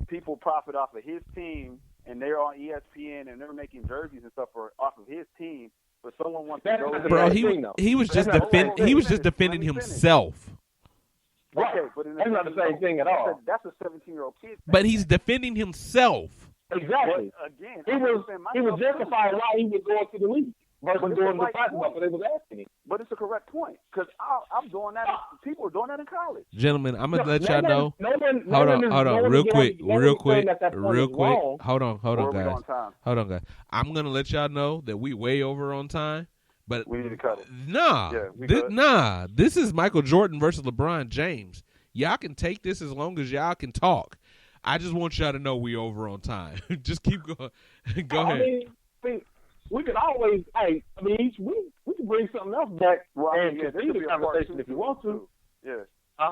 people profit off of his team and they're on ESPN and they're making jerseys and stuff off of his team, but someone wants to go. Bro, he was just defending himself. Okay, but that's not the same thing at all. That's a 17-year-old kid. But he's defending himself. Exactly. But again, he was justifying why he was going to the league versus doing the basketball, but they was asking him. But it's a correct point because I'm doing that. People are doing that in college. Gentlemen, I'm gonna let y'all know. Hold on, real quick. Hold on, guys. I'm gonna let y'all know that we way over on time. But we need to cut it. Nah, this is Michael Jordan versus LeBron James. Y'all can take this as long as y'all can talk. I just want y'all to know we over on time. Just keep going. Go ahead. I mean, we can always. We can bring something else back and continue the conversation if you want to. Yeah.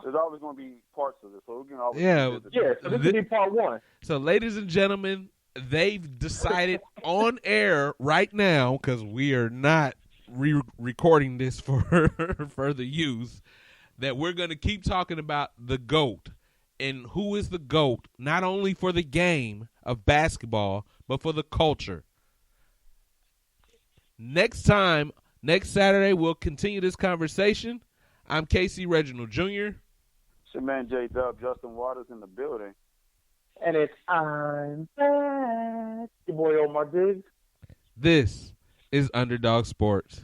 There's always going to be parts of it, so we can always. So this will be part one. So, ladies and gentlemen, they've decided on air right now because we are not recording this for further use, that we're going to keep talking about the GOAT and who is the GOAT, not only for the game of basketball, but for the culture. Next Saturday, we'll continue this conversation. I'm Casey Reginald Jr. your man J Dub, Justin Waters in the building. And it's I'm back. Your boy Omar Diggs. This is Underdawg Sportz.